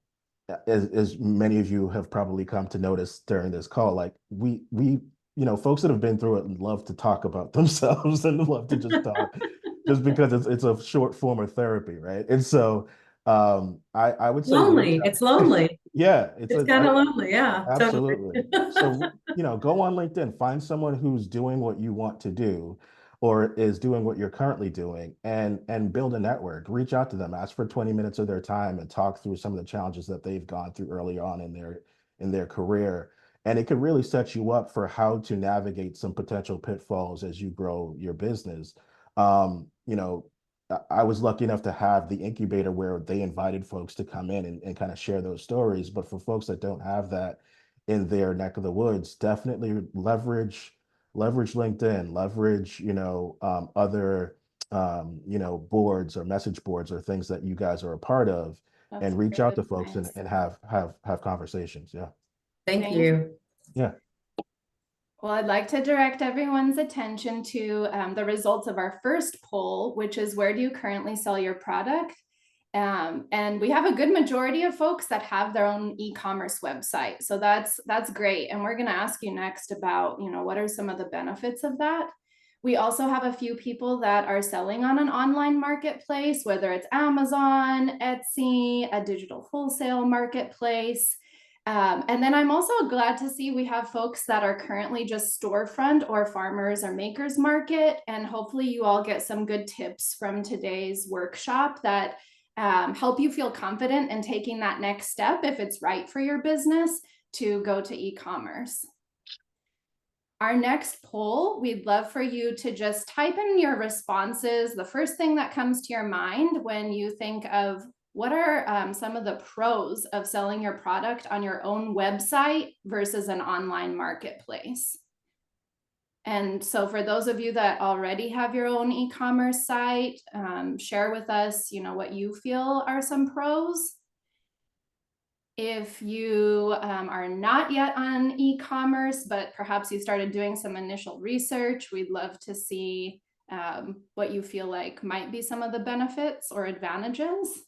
as many of you have probably come to notice during this call, like you know, folks that have been through it love to talk about themselves and love to just talk, just because it's a short form of therapy, right? And so I would say reach Lonely. out. It's lonely. Yeah, It's kind of lonely. Yeah, totally. absolutely. So, you know, go on LinkedIn, find someone who's doing what you want to do or is doing what you're currently doing and build a network. Reach out to them, ask for 20 minutes of their time and talk through some of the challenges that they've gone through early on in their career. And it could really set you up for how to navigate some potential pitfalls as you grow your business. You know, I was lucky enough to have the incubator where they invited folks to come in and kind of share those stories. But for folks that don't have that in their neck of the woods, definitely leverage LinkedIn, leverage, you know, other you know, boards or message boards or things that you guys are a part of, That's and reach great out to folks advice. and have conversations. Yeah. Thank Thank you. Yeah. Well, I'd like to direct everyone's attention to the results of our first poll, which is where do you currently sell your product? And we have a good majority of folks that have their own e-commerce website. So that's great. And we're going to ask you next about, you know, what are some of the benefits of that? We also have a few people that are selling on an online marketplace, whether it's Amazon, Etsy, a digital wholesale marketplace. And then I'm also glad to see we have folks that are currently just storefront or farmers or makers market. And hopefully you all get some good tips from today's workshop that help you feel confident in taking that next step if it's right for your business to go to e-commerce. Our next poll, we'd love for you to just type in your responses, the first thing that comes to your mind when you think of what are some of the pros of selling your product on your own website versus an online marketplace. And so for those of you that already have your own e-commerce site, share with us, you know, what you feel are some pros. If you are not yet on e-commerce, but perhaps you started doing some initial research, we'd love to see what you feel like might be some of the benefits or advantages.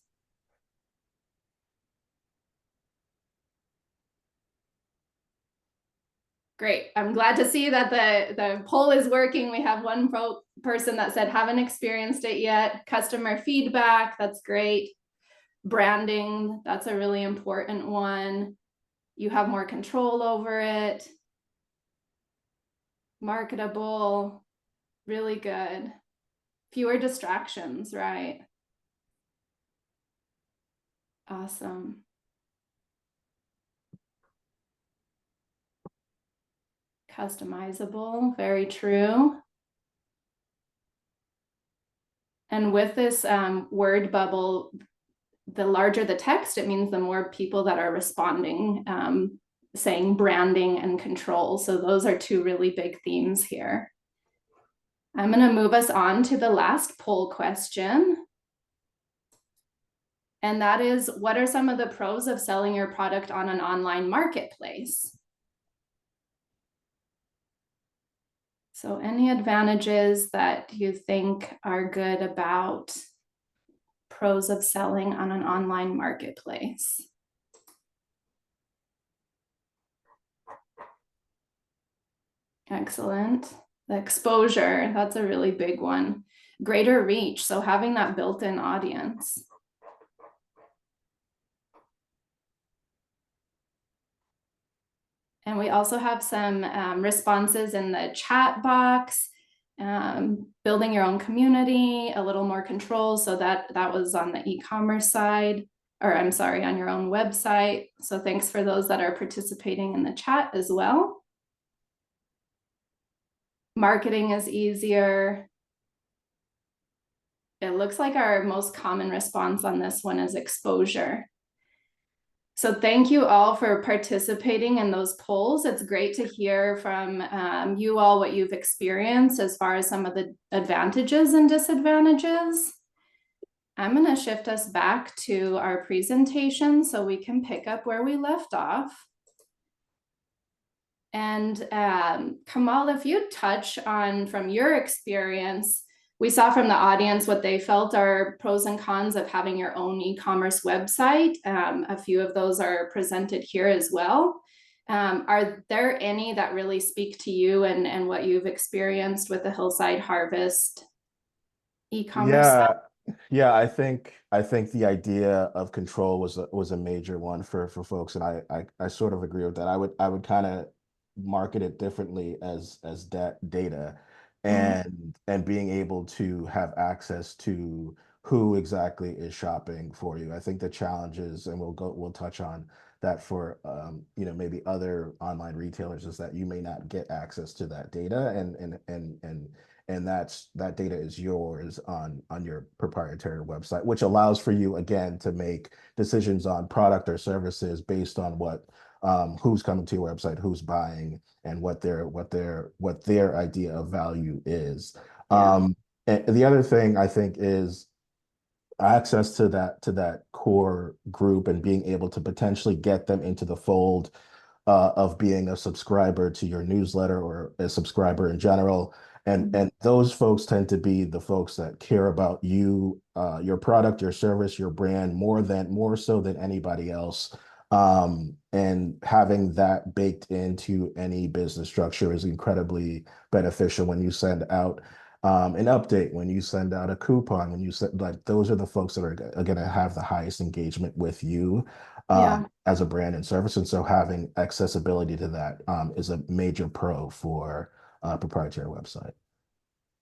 Great. I'm glad to see that the poll is working. We have one person that said haven't experienced it yet. Customer feedback, that's great. Branding, that's a really important one. You have more control over it. Marketable, really good. Fewer distractions, right? Awesome. Customizable, very true. And with this word bubble, the larger the text, it means the more people that are responding, saying branding and control. So those are two really big themes here. I'm going to move us on to the last poll question. And that is, what are some of the pros of selling your product on an online marketplace? So any advantages that you think are good about pros of selling on an online marketplace? Excellent. The exposure, that's a really big one. Greater reach, so having that built-in audience. And we also have some responses in the chat box, building your own community, a little more control. So that was on the e-commerce side. or I'm sorry, on your own website. So thanks for those that are participating in the chat as well. Marketing is easier. It looks like our most common response on this one is exposure. So thank you all for participating in those polls. It's great to hear from you all what you've experienced as far as some of the advantages and disadvantages. I'm going to shift us back to our presentation so we can pick up where we left off. And Kamal, if you touch on from your experience, we saw from the audience what they felt are pros and cons of having your own e-commerce website. A few of those are presented here as well. Are there any that really speak to you and what you've experienced with the Hillside Harvest e-commerce? Yeah, I think the idea of control was a major one for folks, and I sort of agree with that. I would kind of market it differently as data and being able to have access to who exactly is shopping for you. I think the challenges, and we'll touch on that for maybe other online retailers, is that you may not get access to that data, and that data is yours on your proprietary website, which allows for you again to make decisions on product or services based on what who's coming to your website, who's buying, and what their idea of value is. Yeah. And the other thing I think is access to that core group and being able to potentially get them into the fold of being a subscriber to your newsletter or a subscriber in general. And those folks tend to be the folks that care about you, your product, your service, your brand more so than anybody else. And having that baked into any business structure is incredibly beneficial when you send out an update, when you send out a coupon, when you send, like, those are the folks that are going to have the highest engagement with you as a brand and service. And so having accessibility to that is a major pro for a proprietary website.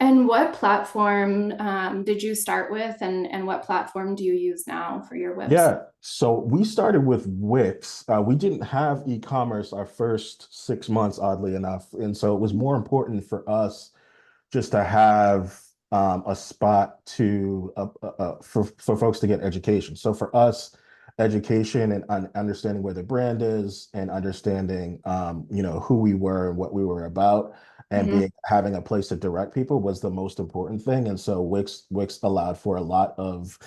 And what platform did you start with, and what platform do you use now for your website? Yeah, so we started with Wix. We didn't have e-commerce our first 6 months, oddly enough. And so it was more important for us just to have a spot to for folks to get education. So for us, education and understanding where the brand is and understanding who we were and what we were about and having a place to direct people was the most important thing. And so Wix allowed for a lot of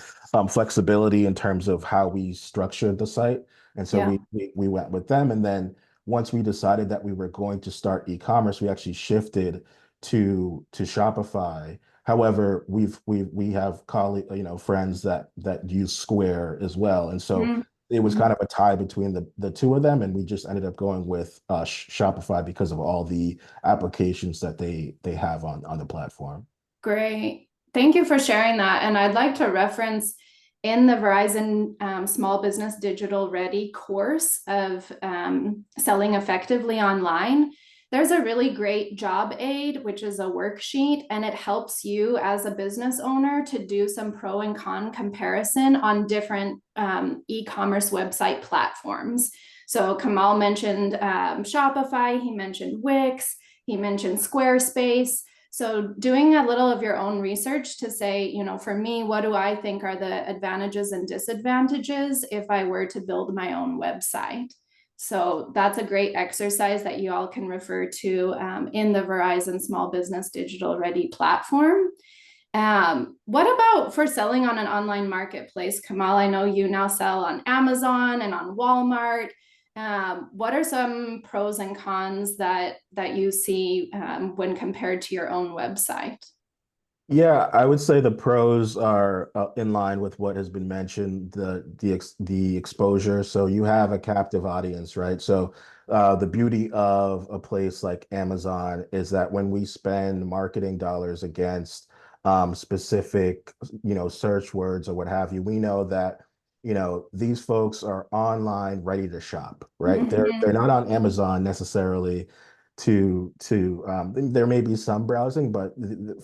flexibility in terms of how we structured the site. And so we went with them. And then once we decided that we were going to start e-commerce, we actually shifted to Shopify. However, we have friends that use Square as well, and so it was kind of a tie between the two of them, and we just ended up going with Shopify because of all the applications that they have on the platform. Great, thank you for sharing that. And I'd like to reference in the Verizon Small Business Digital Ready course of selling effectively online. There's a really great job aid, which is a worksheet, and it helps you as a business owner to do some pro and con comparison on different e-commerce website platforms. So Kamal mentioned Shopify, he mentioned Wix, he mentioned Squarespace. So doing a little of your own research to say, for me, what do I think are the advantages and disadvantages if I were to build my own website? So that's a great exercise that you all can refer to in the Verizon Small Business Digital Ready platform. What about for selling on an online marketplace? Kamal, I know you now sell on Amazon and on Walmart. What are some pros and cons that you see when compared to your own website? Yeah, I would say the pros are in line with what has been mentioned, the exposure. So you have a captive audience, right? So the beauty of a place like Amazon is that when we spend marketing dollars against specific, search words or what have you, we know that, these folks are online ready to shop, right? They're not on Amazon necessarily there may be some browsing, but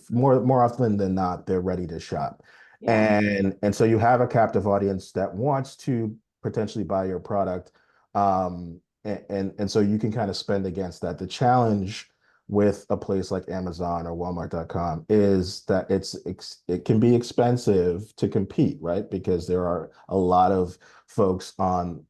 more often than not, they're ready to shop. Yeah. And so you have a captive audience that wants to potentially buy your product. And so you can kind of spend against that. The challenge with a place like Amazon or Walmart.com is that it can be expensive to compete, right? Because there are a lot of folks on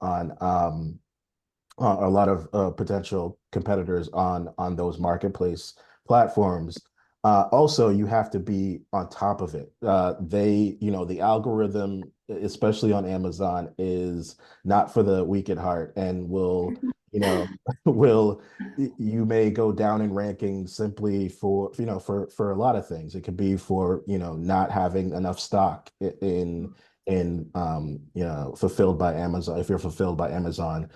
a lot of potential competitors on those marketplace platforms. Also, you have to be on top of it. The algorithm, especially on Amazon, is not for the weak at heart, and will, will you may go down in ranking simply for a lot of things. It could be for not having enough stock in fulfilled by Amazon. If you're fulfilled by Amazon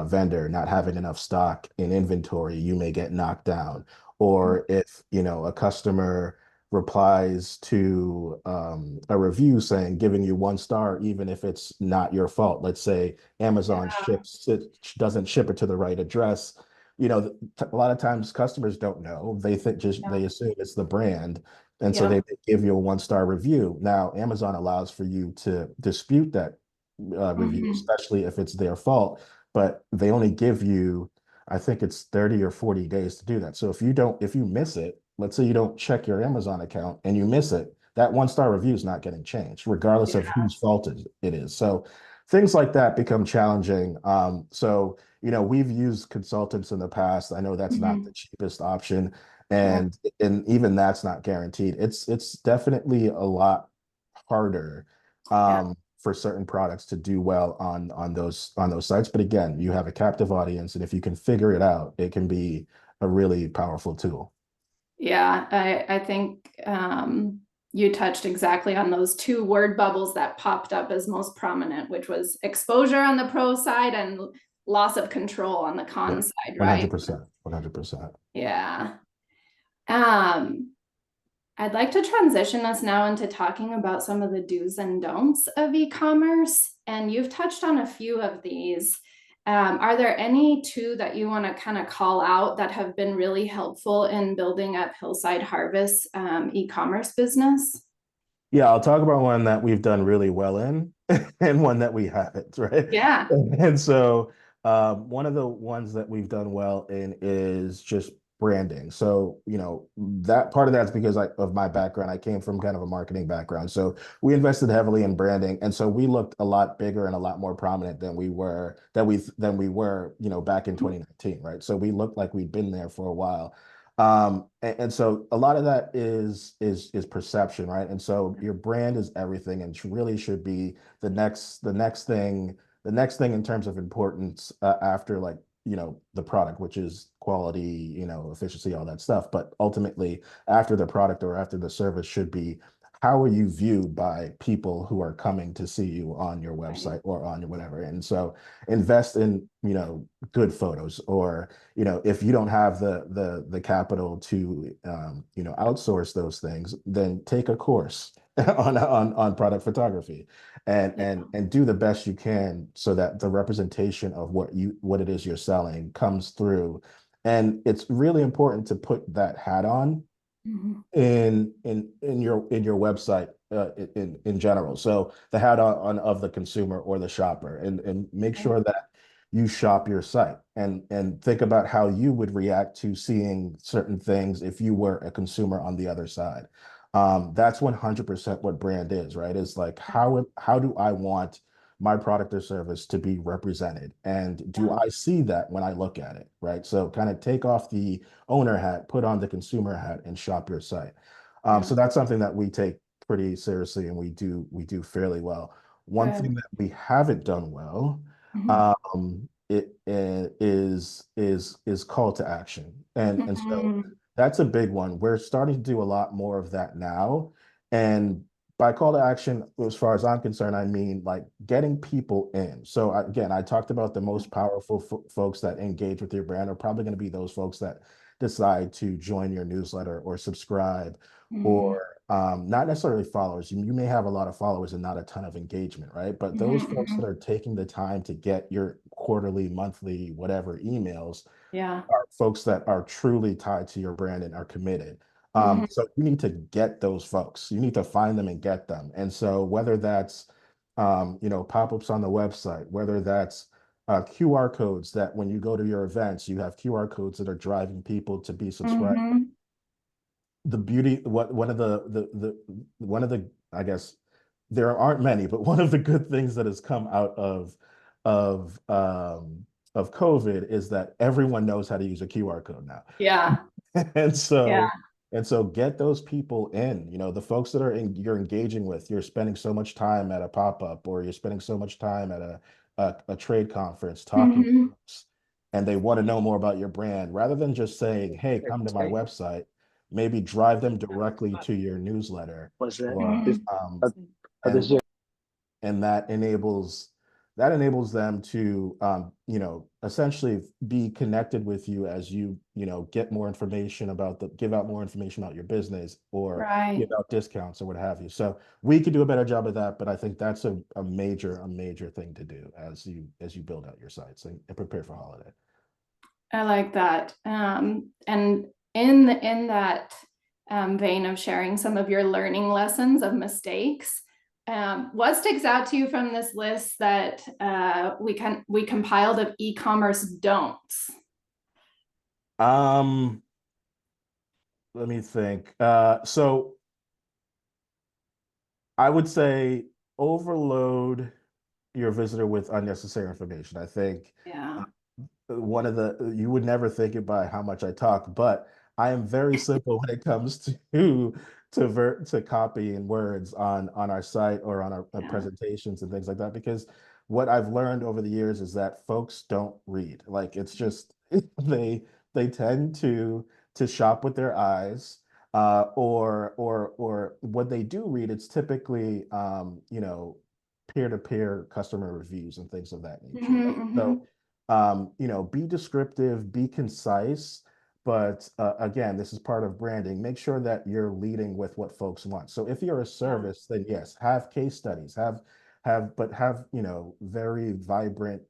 vendor not having enough stock in inventory, you may get knocked down. Or if a customer replies to a review saying giving you 1 star, even if it's not your fault. Let's say Amazon doesn't ship it to the right address. A lot of times customers don't know. They assume it's the brand. And so they give you a 1 star review. Now, Amazon allows for you to dispute that review, especially if it's their fault, but they only give you, I think it's 30 or 40 days to do that. So if you miss it, let's say you don't check your Amazon account and you miss it, that 1 star review is not getting changed, regardless of whose fault it is. So things like that become challenging. We've used consultants in the past. I know that's not the cheapest option, and even that's not guaranteed. It's definitely a lot harder for certain products to do well on those sites. But again, you have a captive audience, and if you can figure it out, it can be a really powerful tool. Yeah, I think you touched exactly on those 2 word bubbles that popped up as most prominent, which was exposure on the pro side and loss of control on the con side, right? 100%. 100%. Yeah. I'd like to transition us now into talking about some of the do's and don'ts of e-commerce, and you've touched on a few of these. Are there any 2 that you want to kind of call out that have been really helpful in building up Hillside Harvest e-commerce business? Yeah, I'll talk about one that we've done really well in and one that we haven't, right? Yeah. And so one of the ones that we've done well in is just branding. So, that part of that's because of my background. I came from kind of a marketing background. So we invested heavily in branding. And so we looked a lot bigger and a lot more prominent than we were, back in 2019, right? So we looked like we'd been there for a while. And so a lot of that is perception, right? And so your brand is everything and really should be the next thing in terms of importance after the product, which is quality, efficiency, all that stuff. But ultimately, after the product or after the service should be, how are you viewed by people who are coming to see you on your website or on your whatever? And so invest in, good photos, or, if you don't have the capital to, outsource those things, then take a course on product photography and do the best you can so that the representation of what it is you're selling comes through. And it's really important to put that hat on in your website in general. So the hat on of the consumer or the shopper, and make sure that you shop your site and think about how you would react to seeing certain things if you were a consumer on the other side. That's 100% what brand is, right? It's like how do I want my product or service to be represented, and do I see that when I look at it, right? So kind of take off the owner hat, put on the consumer hat, and shop your site. So that's something that we take pretty seriously, and we do fairly well. One thing that we haven't done well, is call to action, and so that's a big one. We're starting to do a lot more of that now, and by call to action, as far as I'm concerned, I mean like getting people in. So again, I talked about the most powerful folks that engage with your brand are probably going to be those folks that decide to join your newsletter or subscribe, or not necessarily followers. You may have a lot of followers and not a ton of engagement, right? But those folks that are taking the time to get your quarterly, monthly, whatever emails are folks that are truly tied to your brand and are committed. Mhm. So you need to get those folks. You need to find them and get them. And so whether that's pop-ups on the website, whether that's QR codes that when you go to your events, you have QR codes that are driving people to be subscribed. Mhm. The beauty, one of one of the, I guess there aren't many, but one of the good things that has come out of COVID is that everyone knows how to use a QR code now. Yeah. And Yeah. so get those people in, the folks that you're engaging with, you're spending so much time at a pop-up, or you're spending so much time at a trade conference talking to Mhm. folks, and they want to know more about your brand, rather than just saying, hey, come to my website, maybe drive them directly to your newsletter, or Mhm. and and that enables them to essentially be connected with you as you get more information give out more information about your business, or give Right. out discounts or what have you. So we could do a better job of that, but I think that's a major thing to do as you build out your sites and prepare for holiday. I like that. And in that vein of sharing some of your learning lessons of mistakes, what sticks out to you from this list that we compiled of e-commerce don'ts? Let me think. So I would say overload your visitor with unnecessary information. I think Yeah. you would never think it by how much I talk, but I am very simple when it comes to copying words on our site or on our Yeah. presentations and things like that, because what I've learned over the years is that folks don't read. Like, it's just they tend to shop with their eyes, or what they do read, it's typically peer-to-peer customer reviews and things of that nature, Mhm. right? So Mhm. be descriptive, be concise, but again, this is part of branding. Make sure that you're leading with what folks want. So if you're a service, then yes, have case studies, but have, very vibrant,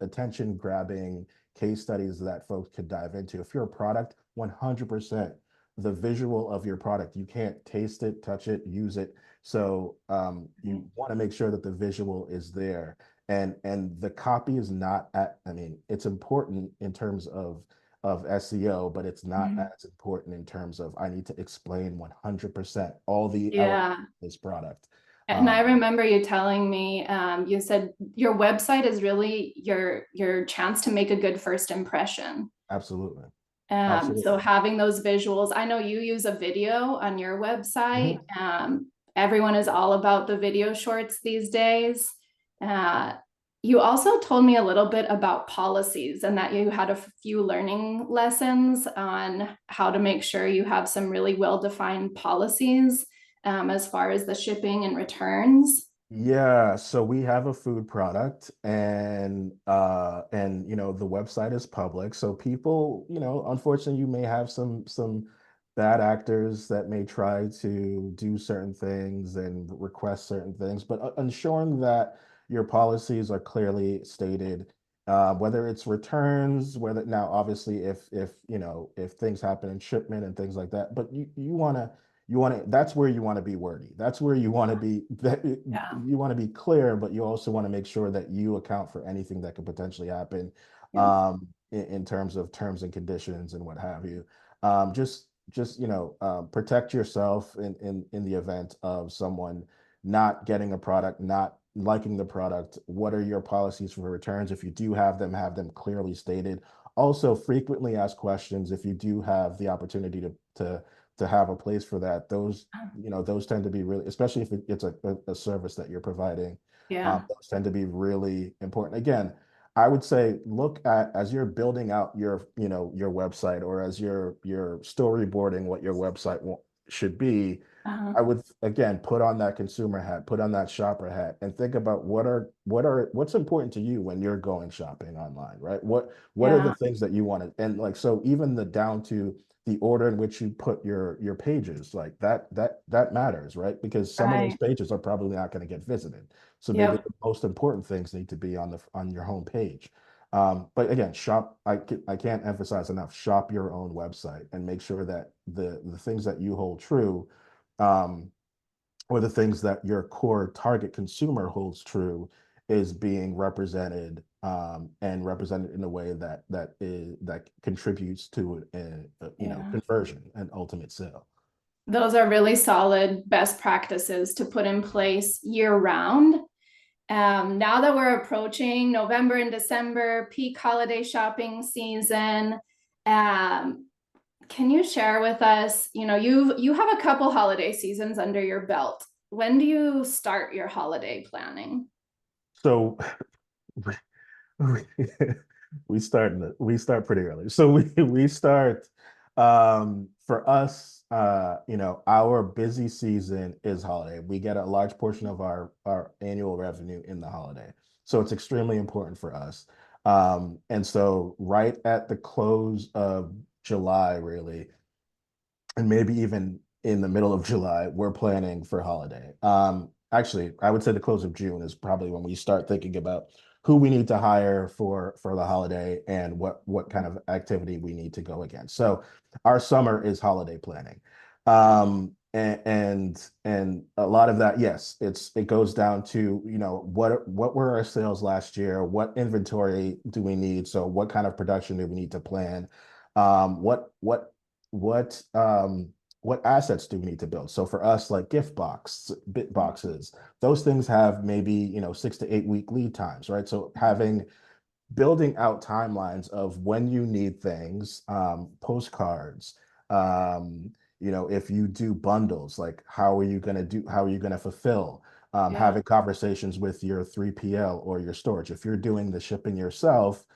attention grabbing case studies that folks could dive into. If you're a product, 100% the visual of your product, you can't taste it, touch it, use it. So you want to make sure that the visual is there, and the copy is not I mean, it's important in terms of SEO, but it's not Mhm. as important in terms of I need to explain 100% all the elements Yeah. of this product. And I remember you telling me, you said your website is really your chance to make a good first impression. Absolutely. So Absolutely. having those visuals, I know you use a video on your website. Mhm. Everyone is all about the video shorts these days. You also told me a little bit about policies, and that you had a few learning lessons on how to make sure you have some really well-defined policies as far as the shipping and returns. Yeah, so we have a food product, and the website is public. So people, unfortunately, you may have some bad actors that may try to do certain things and request certain things, but ensuring that your policies are clearly stated, whether it's returns, whether now obviously if things happen in shipment and things like that, but that's where you want to be wordy. That's where you want to be that Yeah. you want to be clear, but you also want to make sure that you account for anything that could potentially happen Yeah. in terms of terms and conditions and what have you. Just protect yourself in the event of someone not getting a product, not liking the product. What are your policies for returns? If you do have them clearly stated. Also, frequently ask questions if you do have the opportunity to have a place for that. Those tend to be really, especially if it's a service that you're providing, Yeah. those tend to be really important. Again, I would say look at, as you're building out your website, or as you're storyboarding what your website should be, Uh-huh. I would again put on that consumer hat, put on that shopper hat, and think about what's important to you when you're going shopping online, right? What are the Yeah. things that you want to, and like, so even the down to the order in which you put your pages, like that matters, right? Because some of those Right. pages are probably not going to get visited. So maybe Yep. the most important things need to be on your home page. But again, I can't emphasize enough, shop your own website and make sure that the things that you hold true, um, or the things that your core target consumer holds true is being represented, and represented in a way that contributes to Yeah. conversion and ultimate sale. Those are really solid best practices to put in place year round. Now that we're approaching November and December, peak holiday shopping season, can you share with us, you have a couple holiday seasons under your belt. When do you start your holiday planning? So we we start pretty early. So we start, for us, our busy season is holiday. We get a large portion of our annual revenue in the holiday. So it's extremely important for us. And so right at the close of July, really, and maybe even in the middle of July, we're planning for holiday. Actually, I would say the close of June is probably when we start thinking about who we need to hire for the holiday and what kind of activity we need to go against. So our summer is holiday planning. And a lot of that, yes, it goes down to, what were our sales last year? What inventory do we need? So what kind of production do we need to plan? What what assets do we need to build? So for us, like bit boxes, those things have maybe 6 to 8 week lead times, right? So building out timelines of when you need things, postcards, if you do bundles, like how are you going to fulfill, Yeah. having conversations with your 3PL or your storage. If you're doing the shipping yourself,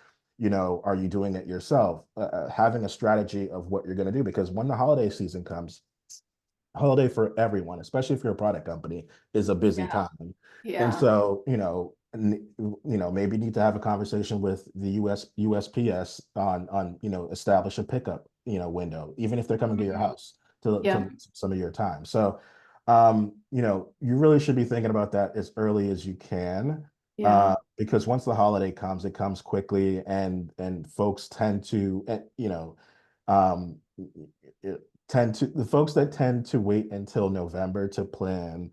are you doing it yourself? Having a strategy of what you're going to do, because when the holiday season comes, holiday for everyone, especially if you're a product company, is a busy Yeah. time. And Yeah. so, maybe need to have a conversation with the USPS on establish a pickup, window, even if they're coming to your house Yeah. to some of your time. So, you really should be thinking about that as early as you can. Yeah. Because once the holiday comes, it comes quickly, and folks tend to, um, the folks that tend to wait until November to plan,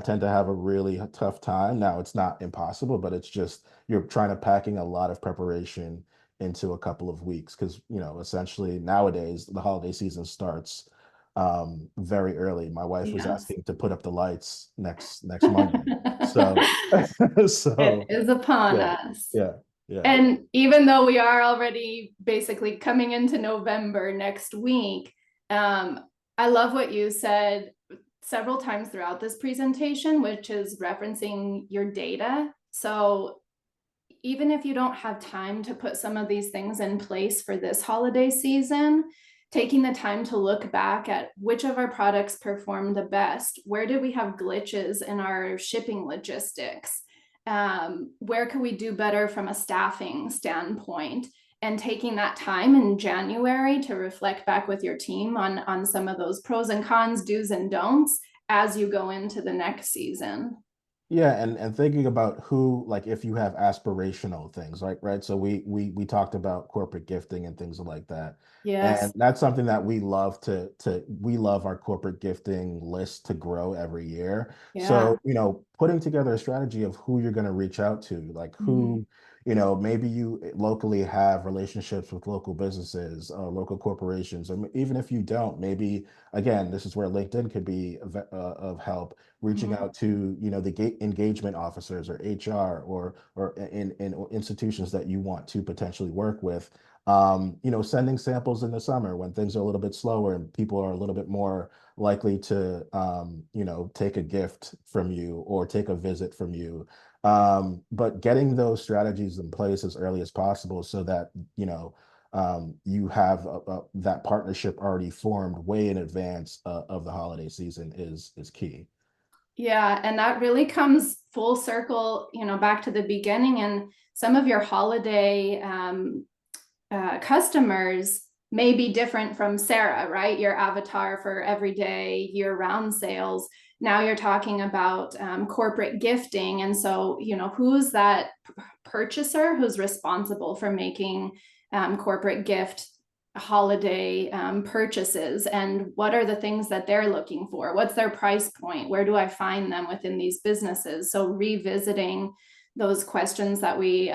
tend to have a really tough time. Now, it's not impossible, but it's just you're trying to packing a lot of preparation into a couple of weeks, because essentially nowadays the holiday season starts, very early. My wife was Yes. asking to put up the lights next Monday. So It so is upon yeah, us. yeah, yeah. And even though we are already basically coming into November next week, I love what you said several times throughout this presentation, which is referencing your data. So even if you don't have time to put some of these things in place for this holiday season, taking the time to look back at which of our products performed the best, where did we have glitches in our shipping logistics, where could we do better from a staffing standpoint, and taking that time in January to reflect back with your team on some of those pros and cons, do's and don'ts as you go into the next season. Yeah, and thinking about who, like, if you have aspirational things, right? So we talked about corporate gifting and things like that. Yes. And that's something that we love we love our corporate gifting list to grow every year. Yeah. So, putting together a strategy of who you're going to reach out to, like who, maybe you locally have relationships with local businesses, local corporations, or even if you don't, maybe, again, this is where LinkedIn could be of help, reaching out to the engagement officers or HR or in institutions that you want to potentially work with. Sending samples in the summer when things are a little bit slower and people are a little bit more likely to take a gift from you or take a visit from you. But getting those strategies in place as early as possible so that you have that partnership already formed way in advance of the holiday season is key. Yeah, and that really comes full circle, back to the beginning. And some of your holiday customers may be different from Sarah, right? Your avatar for everyday year-round sales. Now you're talking about corporate gifting. And so, you know, who's that purchaser who's responsible for making corporate gift holiday purchases, and what are the things that they're looking for? What's their price point? Where do I find them within these businesses? So revisiting those questions that we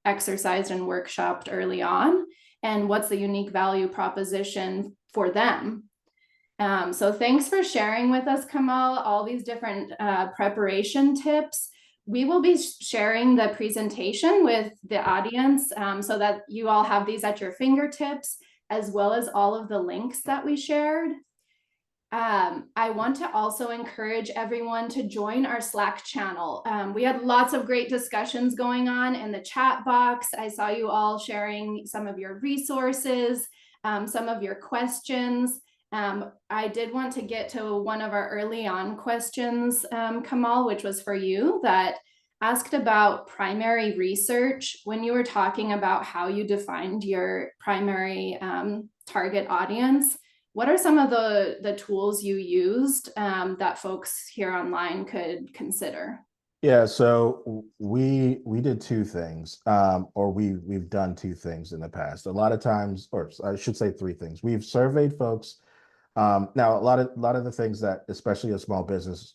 exercised and workshopped early on, and what's the unique value proposition for them. So thanks for sharing with us, Kamal, all these different preparation tips. We will be sharing the presentation with the audience so that you all have these at your fingertips, as well as all of the links that we shared. I want to also encourage everyone to join our Slack channel. We had lots of great discussions going on in the chat box. I saw you all sharing some of your resources, some of your questions. I did want to get to one of our early on questions, Kamal, which was for you, that asked about primary research. When you were talking about how you defined your primary target audience, what are some of the tools you used that folks here online could consider? Yeah, so we did two things, or we've done two things in the past. A lot of times, or I should say three things. We've surveyed folks. Now, a lot of the things that especially a small business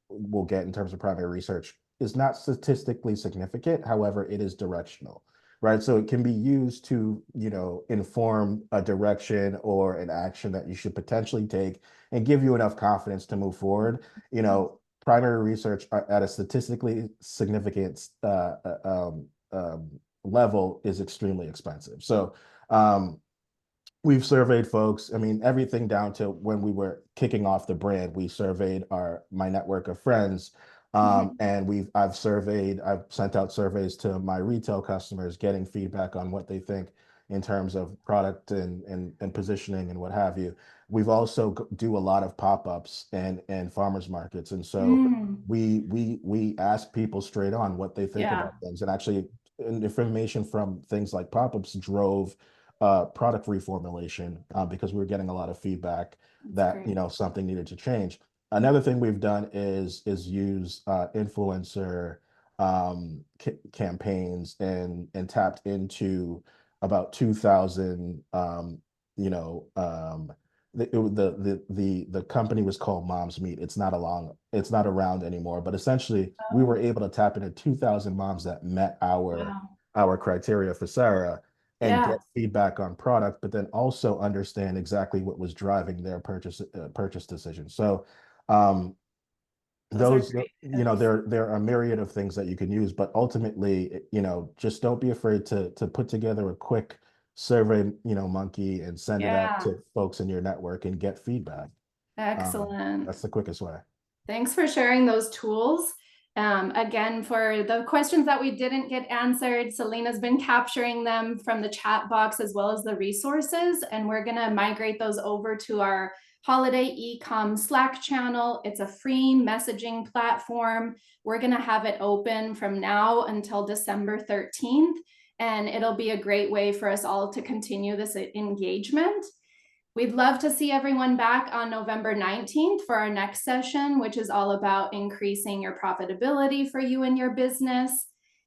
will get in terms of primary research is not statistically significant. However, it is directional, right? So it can be used to, you know, inform a direction or an action that you should potentially take and give you enough confidence to move forward. You know, primary research at a statistically significant level is extremely expensive. So we've surveyed folks. I mean, everything down to when we were kicking off the brand, we surveyed my network of friends. And I've sent out surveys to my retail customers, getting feedback on what they think in terms of product and positioning and what have you. We've also do a lot of pop-ups and farmers markets. And so we ask people straight on what they think about things. And actually information from things like pop-ups drove product reformulation because we were getting a lot of feedback that, you know, something needed to change. Another thing we've done is use influencer campaigns and tapped into about 2,000. The company was called Moms Meet. It's not around anymore, but essentially we were able to tap into 2,000 moms that met our criteria for Sarah, and get feedback on product, but then also understand exactly what was driving their purchase decision. So those you know, there are a myriad of things that you can use, but ultimately, you know, just don't be afraid to put together a quick survey, you know, monkey, and send it out to folks in your network and get feedback. Excellent. That's the quickest way. Thanks for sharing those tools. Again, for the questions that we didn't get answered, Selena's been capturing them from the chat box as well as the resources, and we're going to migrate those over to our holiday ecom Slack channel. It's a free messaging platform. We're going to have it open from now until December 13th, and it'll be a great way for us all to continue this engagement. We'd love to see everyone back on November 19th for our next session, which is all about increasing your profitability for you and your business.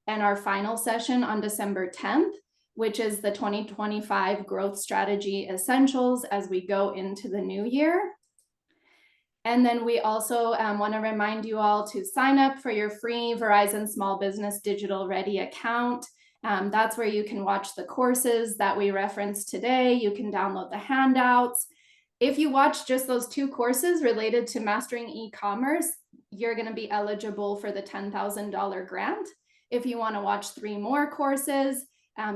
And our final session on December 10th, which is the 2025 Growth Strategy Essentials as we go into the new year. And then we also want to remind you all to sign up for your free Verizon Small Business Digital Ready account. That's where you can watch the courses that we referenced today. You can download the handouts. If you watch just those two courses related to mastering e-commerce, you're going to be eligible for the $10,000 grant. If you want to watch 3 more courses,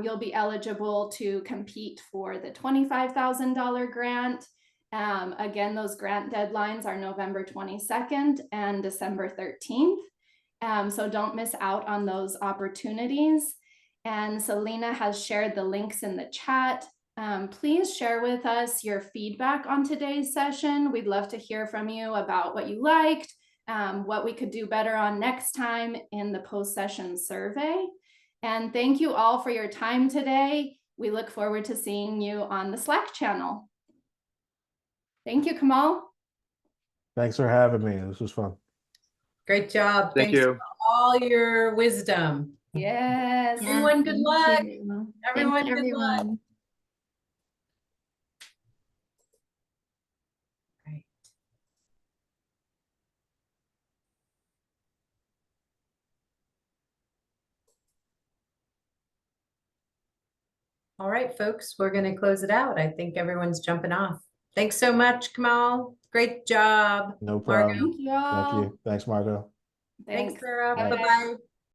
you'll be eligible to compete for the $25,000 grant. Again, those grant deadlines are November 22nd and December 13th. So don't miss out on those opportunities. And Selena has shared the links in the chat. Please share with us your feedback on today's session. We'd love to hear from you about what you liked, what we could do better on next time in the post-session survey. And thank you all for your time today. We look forward to seeing you on the Slack channel. Thank you, Kamal. Thanks for having me. This was fun. Great job. Thank Thanks you. for all your wisdom. Yes. Yeah, Everyone, good thank luck. you. Everyone, Thanks, good luck. everyone. Right. All right, folks, we're going to close it out. I think everyone's jumping off. Thanks so much, Kamal. Great job. No Margo. problem. Thank you all. Thank you. Thanks, Margo. Thanks, Thanks. Sarah. Bye-bye. Bye-bye.